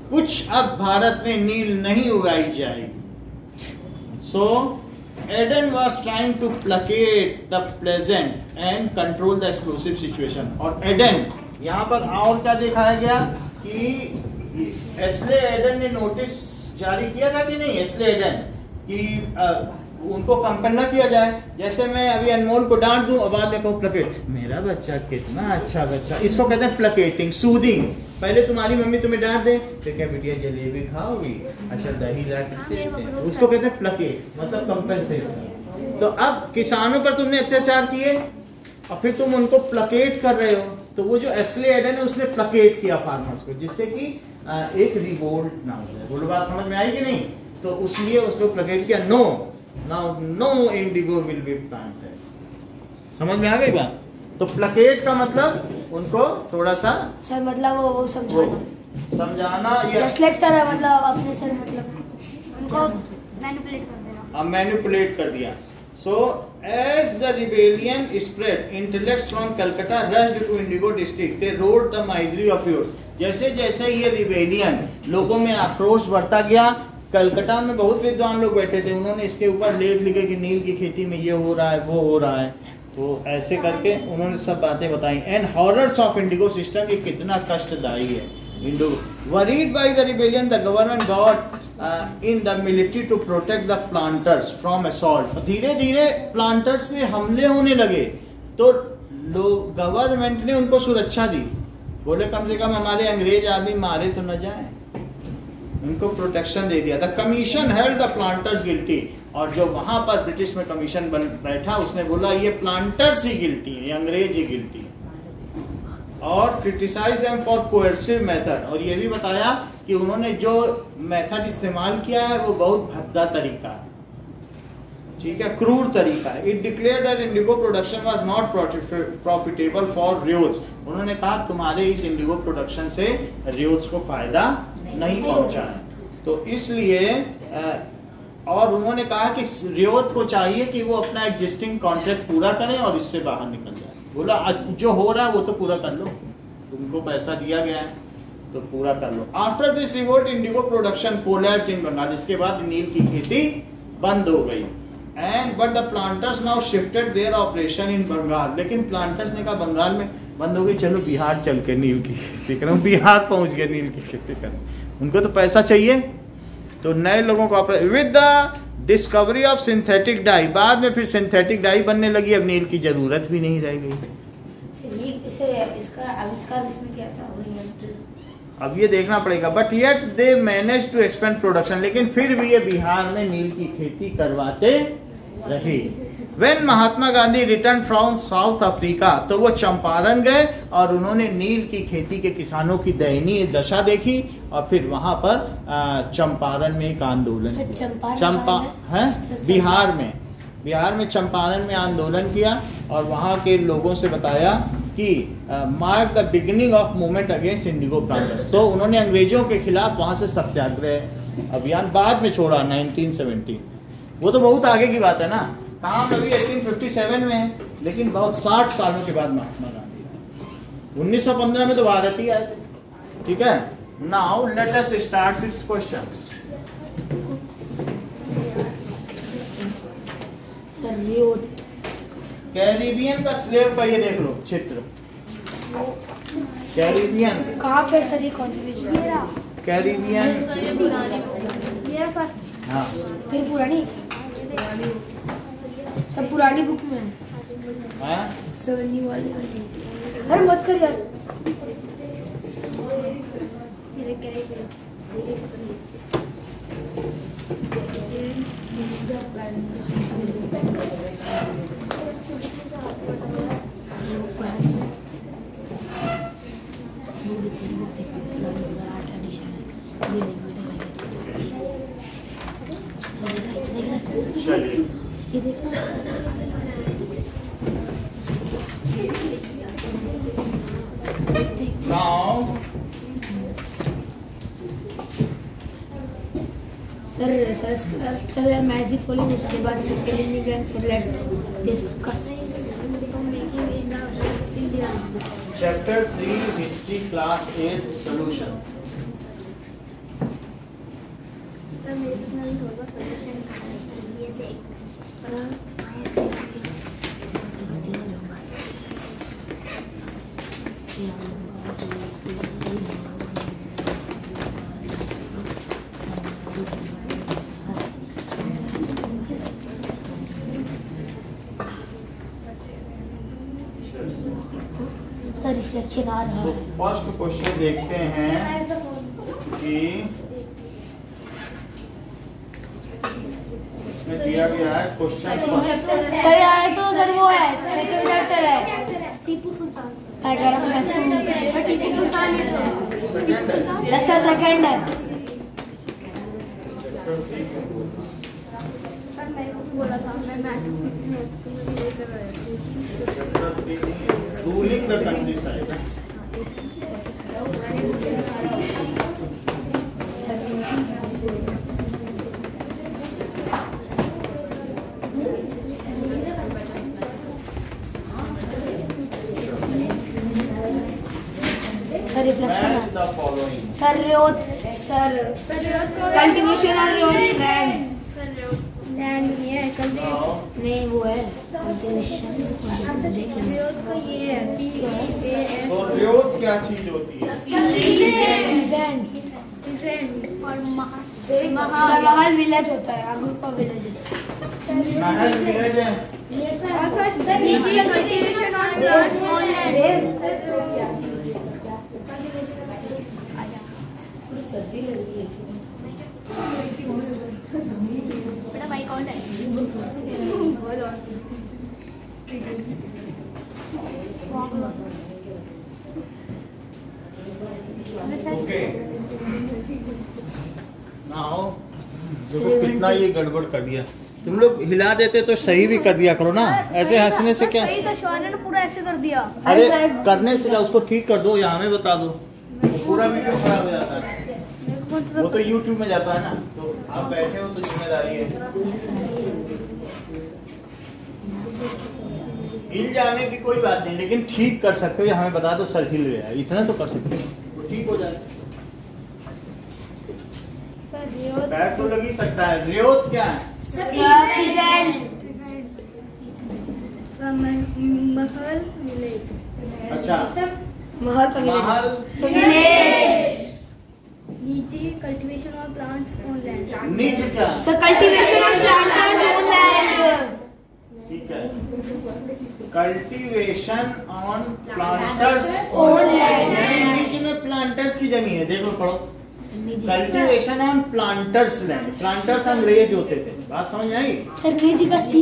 कुछ अब भारत में नील नहीं उगाई जाएगी। सो Eden was trying to placate the pleasant and control the explosive situation। और एडन यहाँ पर और क्या दिखाया गया कि एस्ले एडन ने नोटिस जारी किया था कि नहीं, एस्ले एडन, कि उनको कंपेल न किया जाए। जैसे मैं अभी अनमोल को डांट दूं और बाद में कहूं प्लकेट, मेरा बच्चा कितना अच्छा बच्चा, इसको कहते हैं प्लकेटिंग, सूदिंग। पहले तुम्हारी मम्मी तुम्हें डांट दे, फिर क्या बिटिया जलेबी खाओगी, अच्छा दही ला के देते हैं, उसको कहते हैं प्लकेट, मतलब कंपेंसेट। तो अब किसानों पर तुमने अत्याचार किए और फिर तुम उनको प्लकेट कर रहे हो, तो वो जो एस्ले एडन है उसने प्लकेट किया फार्मर्स को, जिससे कि एक रिवोल्ट ना हो जाए। बोलो बात समझ में आई कि नहीं? तो उसलिए उसको प्लकेट किया, no now no indigo will be planted. समझ में आ गई बात? तो प्लकेट का मतलब उनको थोड़ा सा सर मतलब वो समझाना या जस्ट लाइक सर मतलब अपने सर मतलब उनको मैनिपुलेट कर देना। मैनिपुलेट कर दिया। So as the rebellion spread, intellects from Calcutta rushed to indigo district, they wrote the misery of ryots. जैसे जैसे ये रिबेलियन, लोगों में आक्रोश बढ़ता गया, कलकत्ता में बहुत विद्वान लोग बैठे थे, उन्होंने इसके ऊपर लेख लिखे कि नील की खेती में ये हो रहा है, वो हो रहा है, तो ऐसे करके उन्होंने सब बातें बताई। And horrors of indigo system, ये कितना कष्टदायी है indigo. Worried by the rebellion the government got in the military to protect the planters from assault. धीरे धीरे प्लांटर्स पे हमले होने लगे, तो लोग गवर्नमेंट ने उनको सुरक्षा दी, बोले कम से कम हमारे अंग्रेज आदमी मारे तो न जाए, उनको प्रोटेक्शन दे दिया। The commission held the planters guilty, और जो वहां पर ब्रिटिश में कमीशन बैठा उसने बोला ये प्लांटर्स ही गिल्टी है, ये अंग्रेज ही गिल्टी है। और criticise them for coercive method, और ये भी बताया कि उन्होंने जो मेथड इस्तेमाल किया है वो बहुत भद्दा तरीका है, ठीक है, क्रूर तरीका है। It declared that indigo production was not profitable for ryots. उन्होंने कहा तुम्हारे इस इंडिगो प्रोडक्शन से रियोज को फायदा नहीं पहुंचा है, तो इसलिए और उन्होंने कहा कि रियोज को चाहिए कि वो अपना एग्जिस्टिंग कॉन्ट्रैक्ट पूरा करें और इससे बाहर निकल जाए। बोला जो हो रहा है वो तो पूरा कर लो, तुमको पैसा दिया गया है तो पूरा कर लो। After this revolt indigo production collapsed in Bengal, इसके बाद नील की खेती बंद हो गई। And but the planters now shifted their operation in Bengal, लेकिन प्लांटर्स ने कहा बंगाल में बंद हो गई, चलो बिहार चल के नील की खेती करो। बिहार पहुंच गए नील की खेती करने, उनको तो पैसा चाहिए, तो नए लोगों को with the discovery of synthetic die, बाद में फिर सिंथेटिक डाई बनने लगी, अब नील की जरूरत भी नहीं रह गई। इसका आविष्कार किसने किया था? अब ये देखना पड़ेगा। But yet they manage to expand production, लेकिन फिर भी ये बिहार में नील की खेती करवाते रहे। When Mahatma Gandhi return from south Africa, तो वो चंपारण गए और उन्होंने नील की खेती के किसानों की दयनीय दशा देखी और फिर वहां पर चंपारण में एक आंदोलन किया। बिहार में चंपारण में आंदोलन किया और वहां के लोगों से बताया कि mark the beginning of movement against Indigo planters. तो उन्होंने अंग्रेजों के खिलाफ वहां से सत्याग्रह अभियान बाद में छोड़ा 1917। वो तो बहुत आगे की बात है ना, काम अभी 1857 में है, लेकिन बहुत 60 सालों के बाद महात्मा गांधी 1915 में तो भारत ही आए थे। ठीक है, now let us start it's questions. Caribbean का स्लेव का ये देख लो चित्र, कैरिबियन कहाँ पे सर? ये कौन सी कैरिबियन? हाँ फिर पुरानी, सब पुरानी बुक में हाँ? वाली। अरे मत कर यार। चलिए नाउ सर मैजिक फॉलोइंग उसके बाद से filling and sir let's discuss chapter 3 history class 8 solution. Sir reflection आ रहा तो है। फर्स्ट क्वेश्चन देखते हैं कि इसमें दिया गया है क्वेश्चन फर्स्ट। सर यार तो सर वो है सेकंड चैप्टर है टीपू सुल्तान। टीपू सुल्तान है तो सेकंड है। यस सर सेकंड है। सर मैंने कुछ बोला था मैं मैथ्स लेकर आया थी। Ruling the country side. Sir reflection match the following. Sir road sir continuation और रोड लैंड लैंड ये है कल नहीं वो है कंटिन्यूएशन तो ये है PAS तो रियोत क्या चीज होती है? और सर महल विलेज होता है group of villages. Mahal village है। सर लीजिए कल्टीवेशन और प्लांट्स ऑन लैंड। बेटा भाई कौन है? ओके नाउ देखो कितना ये गड़बड़ कर दिया। तुम लोग हिला देते तो सही भी कर दिया करो ना, ऐसे हंसने से क्या। सही तो शौर्य ने पूरा ऐसे कर दिया। अरे करने से क्या, उसको ठीक कर दो या हमें बता दो, पूरा वीडियो खराब हो जाता है। वो तो YouTube में जाता है ना, तो आप बैठे हो तो जिम्मेदारी है। हिल जाने की कोई बात नहीं, लेकिन ठीक कर सकते हो या हमें बता दो सर हिल गया, इतना तो कर सकते हो, तो ठीक हो जाए। पैर तो लग ही सकता है। रियोत क्या है? महल विलेज। अच्छा महल का महल विलेज। नीचे कल्टीवेशन और प्लांट्स ऑन लैंड। नीचे क्या? सर कल्टीवेशन और प्लांटर्स ऑन लैंड। ठीक है, cultivation on planters On land। नीचे में प्लांटर्स की जमीन है, देखो पढ़ो। Cultivation on planters land. Planters अंग्रेज होते थे, बात समझ आई? सर अंग्रेजी का सी।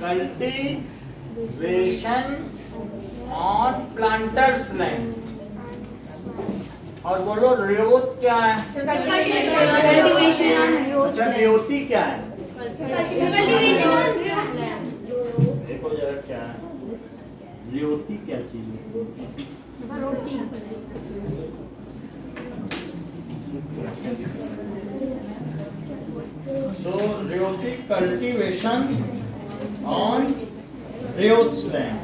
Cultivation on planters land. और बोलो रियोत क्या है? Cultivation on roads. अच्छा रियोती क्या है? Cultivation on land. देखो जरा क्या है रियोती, क्या चीज है? रोटी। So Ryoti cultivation on Ryot's land.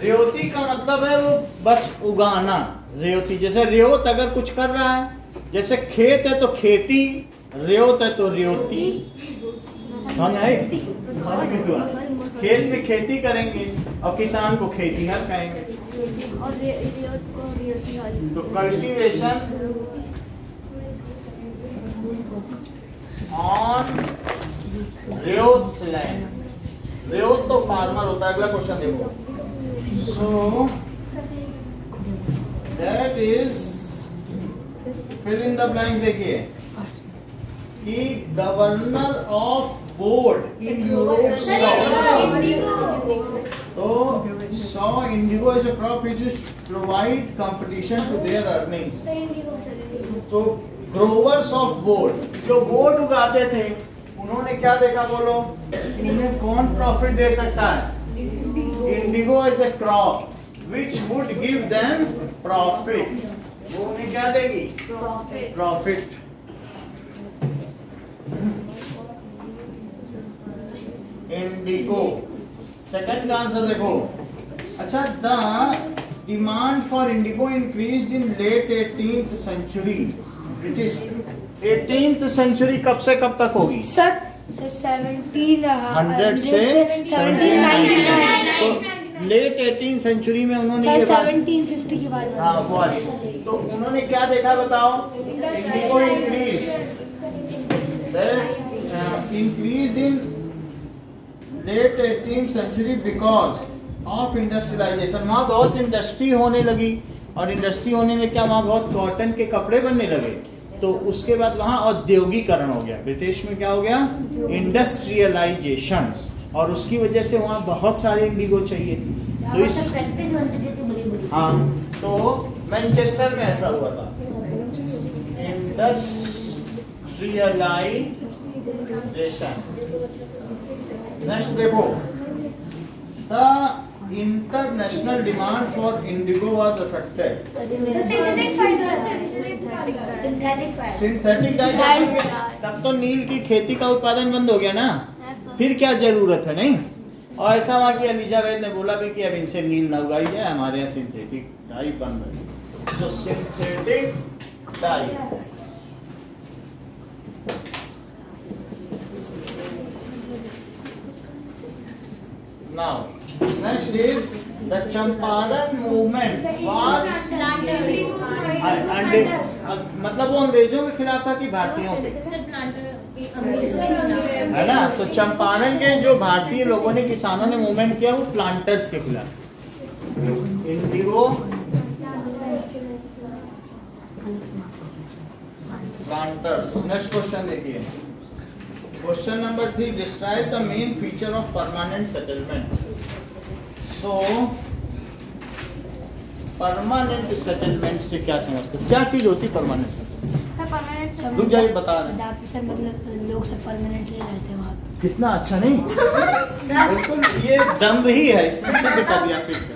Revati का मतलब है वो बस उगाना। रेवती जैसे रेवत अगर कुछ कर रहा है, जैसे खेत है तो खेती, रेवत है तो रेवती। समझ आई? खेत में खेती करेंगे और किसान को खेतीहर कहेंगे। और रियोत को रियोती वाली। तो cultivation on ryot's land. Ryot तो फार्मर होता है। अगला क्वेश्चन देखो। So that is fill in the blank. देखिए कि governor of board in Europe तो saw indigo is a crop which is provide competition to their earnings। तो ग्रोवर्स ऑफ बोर्ड, जो बोर्ड उगाते थे, उन्होंने क्या देखा बोलो, इन्हें कौन प्रॉफिट दे सकता है? Indigo is the crop which would give them profit. वो उन्हें क्या देगी? प्रॉफिट। इंडिगो। सेकंड का आंसर देखो। अच्छा, the demand for indigo increased in late 18th century. British 18th century कब से कब तक होगी? सर 1700 से 1799। तो लेट 18th सेंचुरी में उन्होंने ये 1750 के बाद। हाँ वाली। तो उन्होंने क्या देखा बताओ? Indigo increased in late 18th century because of industrialisation. वहाँ बहुत इंडस्ट्री होने लगी, और इंडस्ट्री होने में क्या, वहाँ बहुत कॉटन के कपड़े बनने लगे, तो उसके बाद वहाँ औद्योगिकरण हो गया। ब्रिटिश में क्या हो गया? इंडस्ट्रियलाइजेशन, और उसकी वजह से वहाँ बहुत सारे इंडिगो चाहिए थी। तो इस फैक्ट्रीज बन चुकी थी बड़ी बड़ी। हाँ, तो मैनचेस्टर में ऐसा हुआ था, इंडस्ट्रियलाइजेशन। नेक्स्ट देखो, the international demand for Indigo was affected. Synthetic die. तब तो नील की खेती का उत्पादन बंद हो गया ना, फिर क्या जरूरत है? नहीं। और ऐसा वहाँ की एलिजाबेथ ने बोला भी कि अब इनसे नील न उगाई जाए, हमारे यहाँ सिंथेटिक डाई बन रही। So synthetic dye. Now, next is the Champaran movement was मतलब वो अंग्रेजों के खिलाफ था कि भारतीयों के? है ना। तो चंपारण के जो भारतीय लोगों ने, किसानों ने मूवमेंट किया, वो प्लांटर्स के खिलाफ। Indigo planters. नेक्स्ट क्वेश्चन देखिए, question number 3, describe the main feature of permanent settlement. So permanent settlement से क्या समझते हो? क्या चीज होती है परमानेंट सेटलमेंट? रुक जाइए, बता रहे। सर मतलब लोग सब परमानेंटली रहते हैं वहाँ। कितना अच्छा नहीं? बिल्कुल, ये दम्भ ही है, इसने सिद्ध कर दिया फिर से।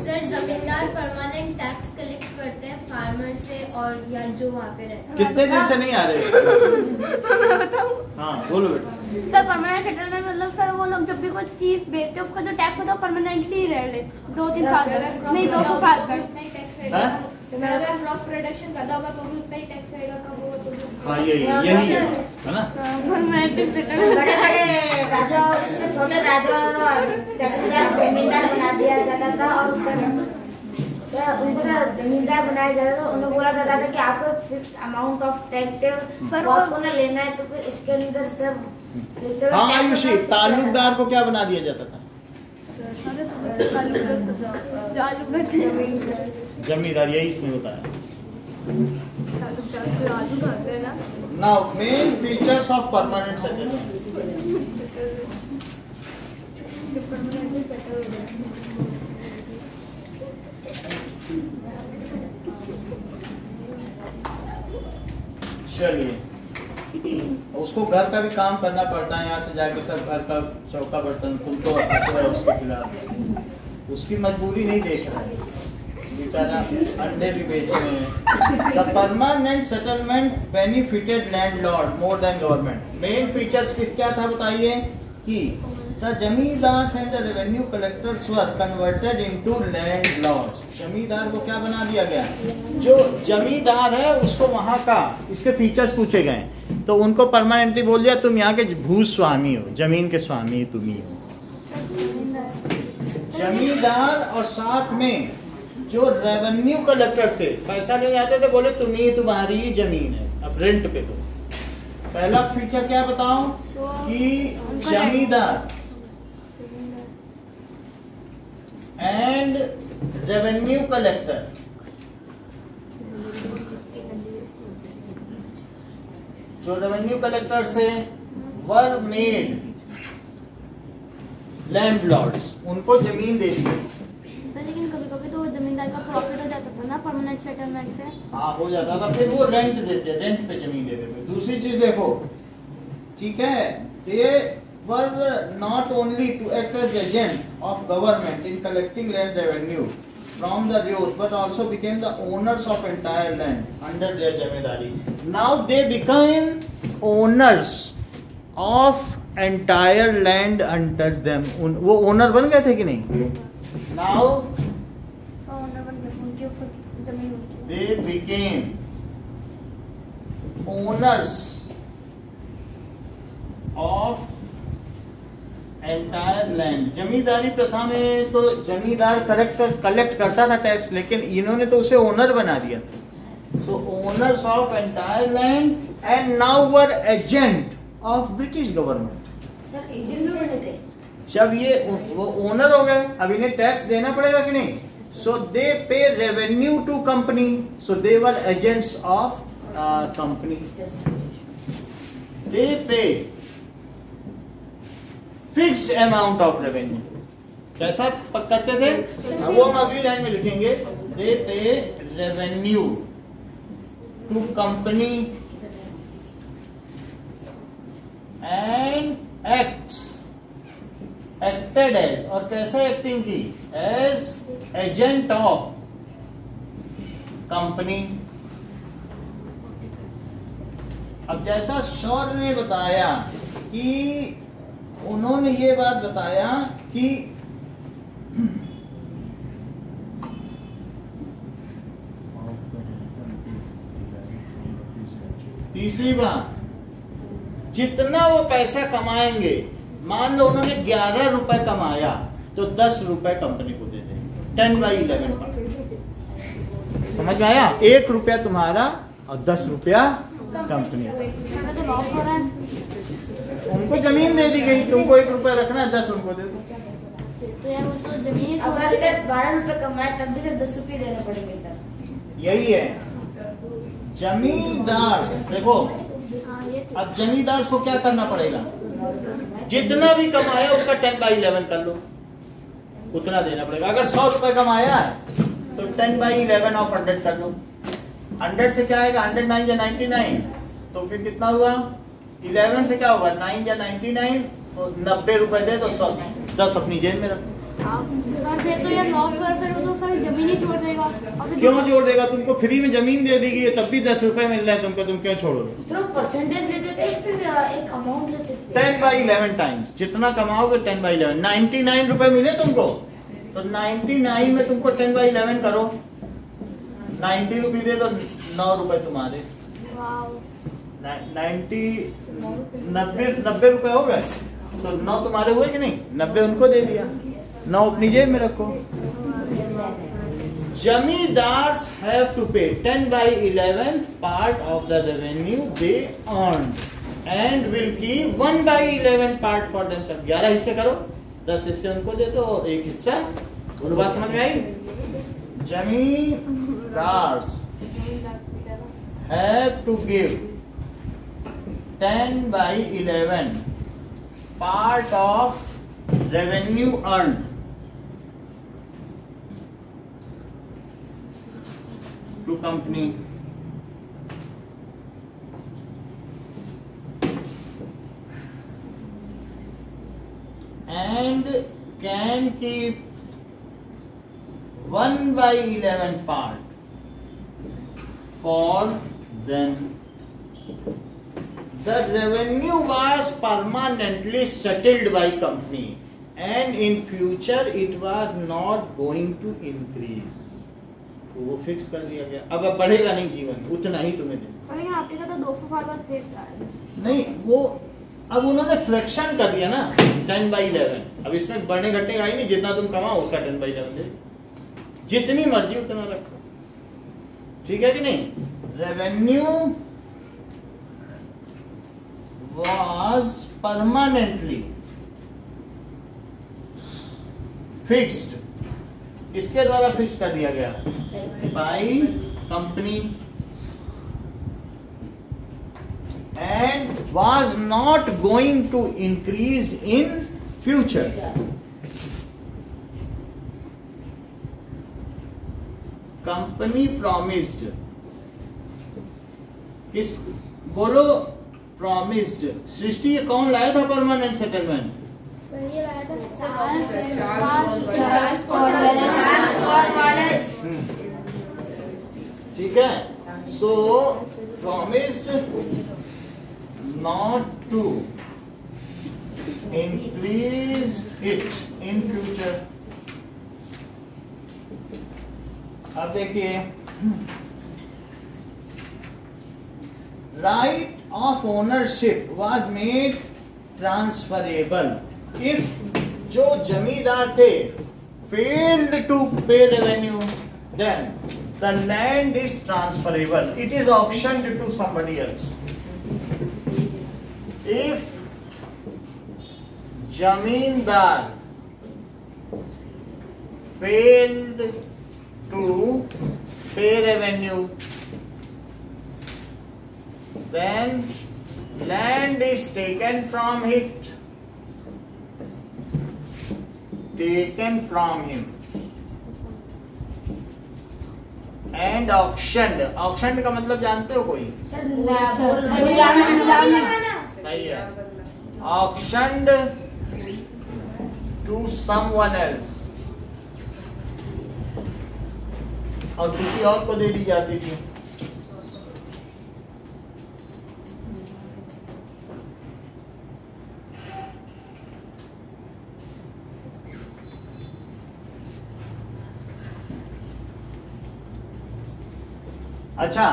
सर जमींदार परमानेंट टैक्स कलेक्ट करते हैं फार्मर से, और या जो वहाँ पे रहते हैं। कितने दिन से नहीं आ रहे? हाँ बोलो बेटा। सर परमानेंट सेटलमेंट मतलब सर वो लोग जब भी कोई चीज बेचते हैं, उसका जो टैक्स होता है परमानेंटली रह ले 2-3 साल तक, नहीं 200 साल तक। अगर क्रॉप प्रोडक्शन ज्यादा होगा तो भी उतना ही टैक्स रहेगा, कम होगा तो भी। हाँ यही है ना। बड़े बड़े राजा और इससे छोटे राजा जमींदार बना दिया जाता था, और सर उनको सर जमींदार बनाया जाता था। उन्हें बोला जाता था कि आपको एक फिक्स्ड अमाउंट ऑफ टैक्स आपको ना लेना है, तो फिर इसके अंदर सर हाँ आयुषी, ताल्लुकदार को क्या बना दिया जाता था? जमींदार, यही इसमें होता है। Now main features of permanent settlement. चलिए, उसको घर का भी काम करना पड़ता है, यहाँ से जाके सब घर का चौका बर्तन तुमको उसके खिलाफ, उसकी मजबूरी नहीं देख रहा है बेचारा, अंडे भी बेच रहे हैं। The permanent settlement benefited landlord more than government. Main features क्या था बताइए? कि the zamindars and the revenue collectors were converted into landlords. Zamindar को क्या बना दिया गया? जो जमींदार है उसको वहां का, इसके फीचर्स पूछे गए, तो उनको परमानेंटली बोल दिया तुम यहाँ के भूस्वामी हो, जमीन के स्वामी तुम ही हो, जमींदार। और साथ में जो रेवेन्यू कलेक्टर से पैसा ले जाते थे, बोले तुम्हारी ही जमीन है, अब रेंट पे दो। पहला फीचर क्या बताओ? कि जमींदार एंड रेवेन्यू कलेक्टर जो रेवेन्यू कलेक्टर से वर मेड लैंडलॉर्ड्स, उनको जमीन दे दी। लेकिन कभी कभी तो जमींदार का प्रॉफिट हो जाता था ना परमानेंट सेटलमेंट से। हाँ हो जाता था, फिर वो रेंट देते, रेंट पे जमीन देते थे। दूसरी चीज देखो, ठीक है, ये were not only to act as agent of government in collecting land revenue from the youth, but also became the owners of entire land under their zamindari. Now they became owners of entire land under them. वो owner बन गए थे कि नहीं? Now owner बन गए, उनके ऊपर जमीन उनकी। they became owners of entire land. Zamindari प्रथा में तो जमींदार कलेक्ट करता था टैक्स, लेकिन इन्होंने तो उसे ओनर बना दिया था। So owners of entire land and now were agent of British government. Sir agent भी बने थे। जब ये वो ओनर हो गए, अब इन्हें टैक्स देना पड़ेगा कि नहीं? So they pay revenue to company, so they were agents of company. They pay fixed amount of revenue. कैसा करते थे? वो हम अगली लाइन में लिखेंगे। They pay revenue to company and acted as, और कैसे एक्टिंग की? As agent of company. अब जैसा शौर्य ने बताया कि उन्होंने ये बात बताया कि तीसरी बात, जितना वो पैसा कमाएंगे, मान लो उन्होंने 11 रुपए कमाया तो 10 रुपए कंपनी को दे देंगे, 10/11 का। समझ में आया? 1 रुपया तुम्हारा और 10 रुपया कंपनी। तो लॉस हो रहा है। उनको जमीन दे दी गई, तुमको 1 रुपया रखना है, 10 उनको दे दो। तो यार वो तो जमीन अगर सिर्फ 12 रुपए कमाए तब भी सिर्फ 10 रुपए देने पड़ेंगे सर। यही है जमींदार। देखो अब जमींदार को क्या करना पड़ेगा? जितना भी कमाया उसका 10/11 कर लो, उतना देना पड़ेगा। अगर 100 रुपए कमाया है तो 10/11 ऑफ 100 कर लो। 100 से क्या आएगा? 109 या 99, तो फिर कितना हुआ? 11 से क्या होगा? 9 या 99, तो 90 रुपए दे दो, 10 अपनी जेब में रखो। सर फिर तो यार लॉस कर, फिर वो तो सर जमीन ही छोड़ देगा। क्यों जोड़ देगा? तुमको फ्री में जमीन दे दी गई, तब भी 10 रुपए मिल रहा है तुमको, तुम क्यों छोड़ोगे? सिर्फ परसेंटेज लेते थे, फिर एक अमाउंट लेते थे। 10/11 टाइम्स जितना कमाओगे 10/11। 99 रुपए मिले तुमको, तो 99 में तुमको 10/11 करो, 90 रुपए दे दो, 9 रुपए तुम्हारे। 90 रुपए हो गए, तो 9 तुम्हारे हुए कि नहीं? 90 उनको दे दिया, 9 अपनी जेब में रखो। Zamindars have to pay 10/11 part of the revenue they earned and will keep 1/11 part for themself. 11 हिस्से करो, 10 हिस्से उनको दे दो और 1 हिस्सा। और बात समझ में आई? Zamindars have to give 10/11 part of revenue earned to company and can keep 1/11 part for them. The revenue was permanently settled by company and in future it was not going to increase. तो वो fix कर दिया गया, अब बढ़ेगा नहीं जीवन, उतना ही तुम्हें देना। लेकिन आपने कहा तो 200 साल बाद देता है। नहीं, वो अब उन्होंने फ्रैक्शन कर दिया ना, 10/11। अब इसमें बढ़ने घटने का ही नहीं, जितना तुम कमाओ उसका 10/11 दे, जितनी मर्जी उतना रखो। ठीक है कि नहीं? रेवेन्यू was permanently fixed, इसके द्वारा फिक्स कर दिया गया by company and was not going to increase in future. Company promised. किस बोलो promised. सृष्टि ये कौन लाया था परमानेंट सेटलमेंट? ठीक है. So promised not to increase it in future. अब देखिए, right of ownership was made transferable if जो जमींदार थे failed to pay revenue, then the land is transferable. It is auctioned to somebody else. If zamindar failed to pay revenue, then land is taken from it, taken from him, and auctioned. Auctioned का मतलब जानते हो कोई? सही है. Auctioned to someone else. और किसी और को दे दी जाती थी. अच्छा,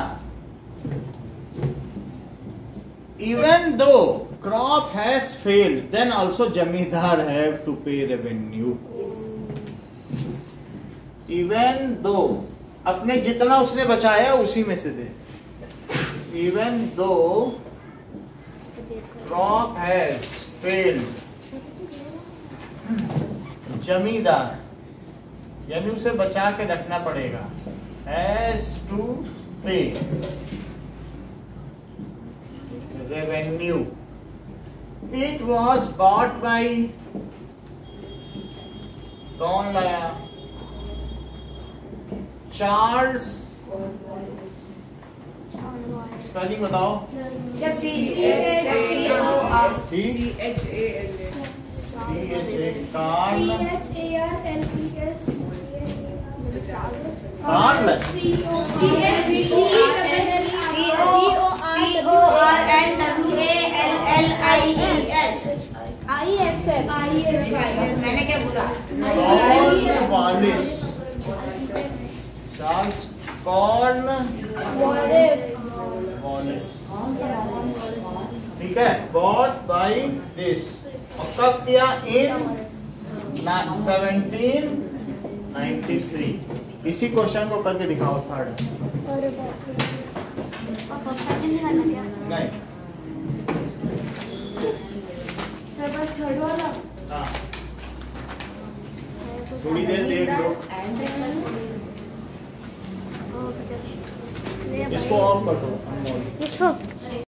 even though crop has failed, then also जमींदार have to pay revenue. Even though अपने जितना उसने बचाया उसी में से दे. Even though crop has failed, जमींदार यानी उसे बचा के रखना पड़ेगा. Has to pay revenue. It was bought by, कौन लाया? चार्ल्स. स्पेलिंग बताओ. मैंने क्या बोला? Charles Cornwallis. ठीक है. Bought by this. और कब किया? इन 1793. इसी क्वेश्चन को करके दिखाओ. थर्ड नहीं थर्ड वाला. हाँ, थोड़ी देर देख लो. इसको ऑफ कर दो.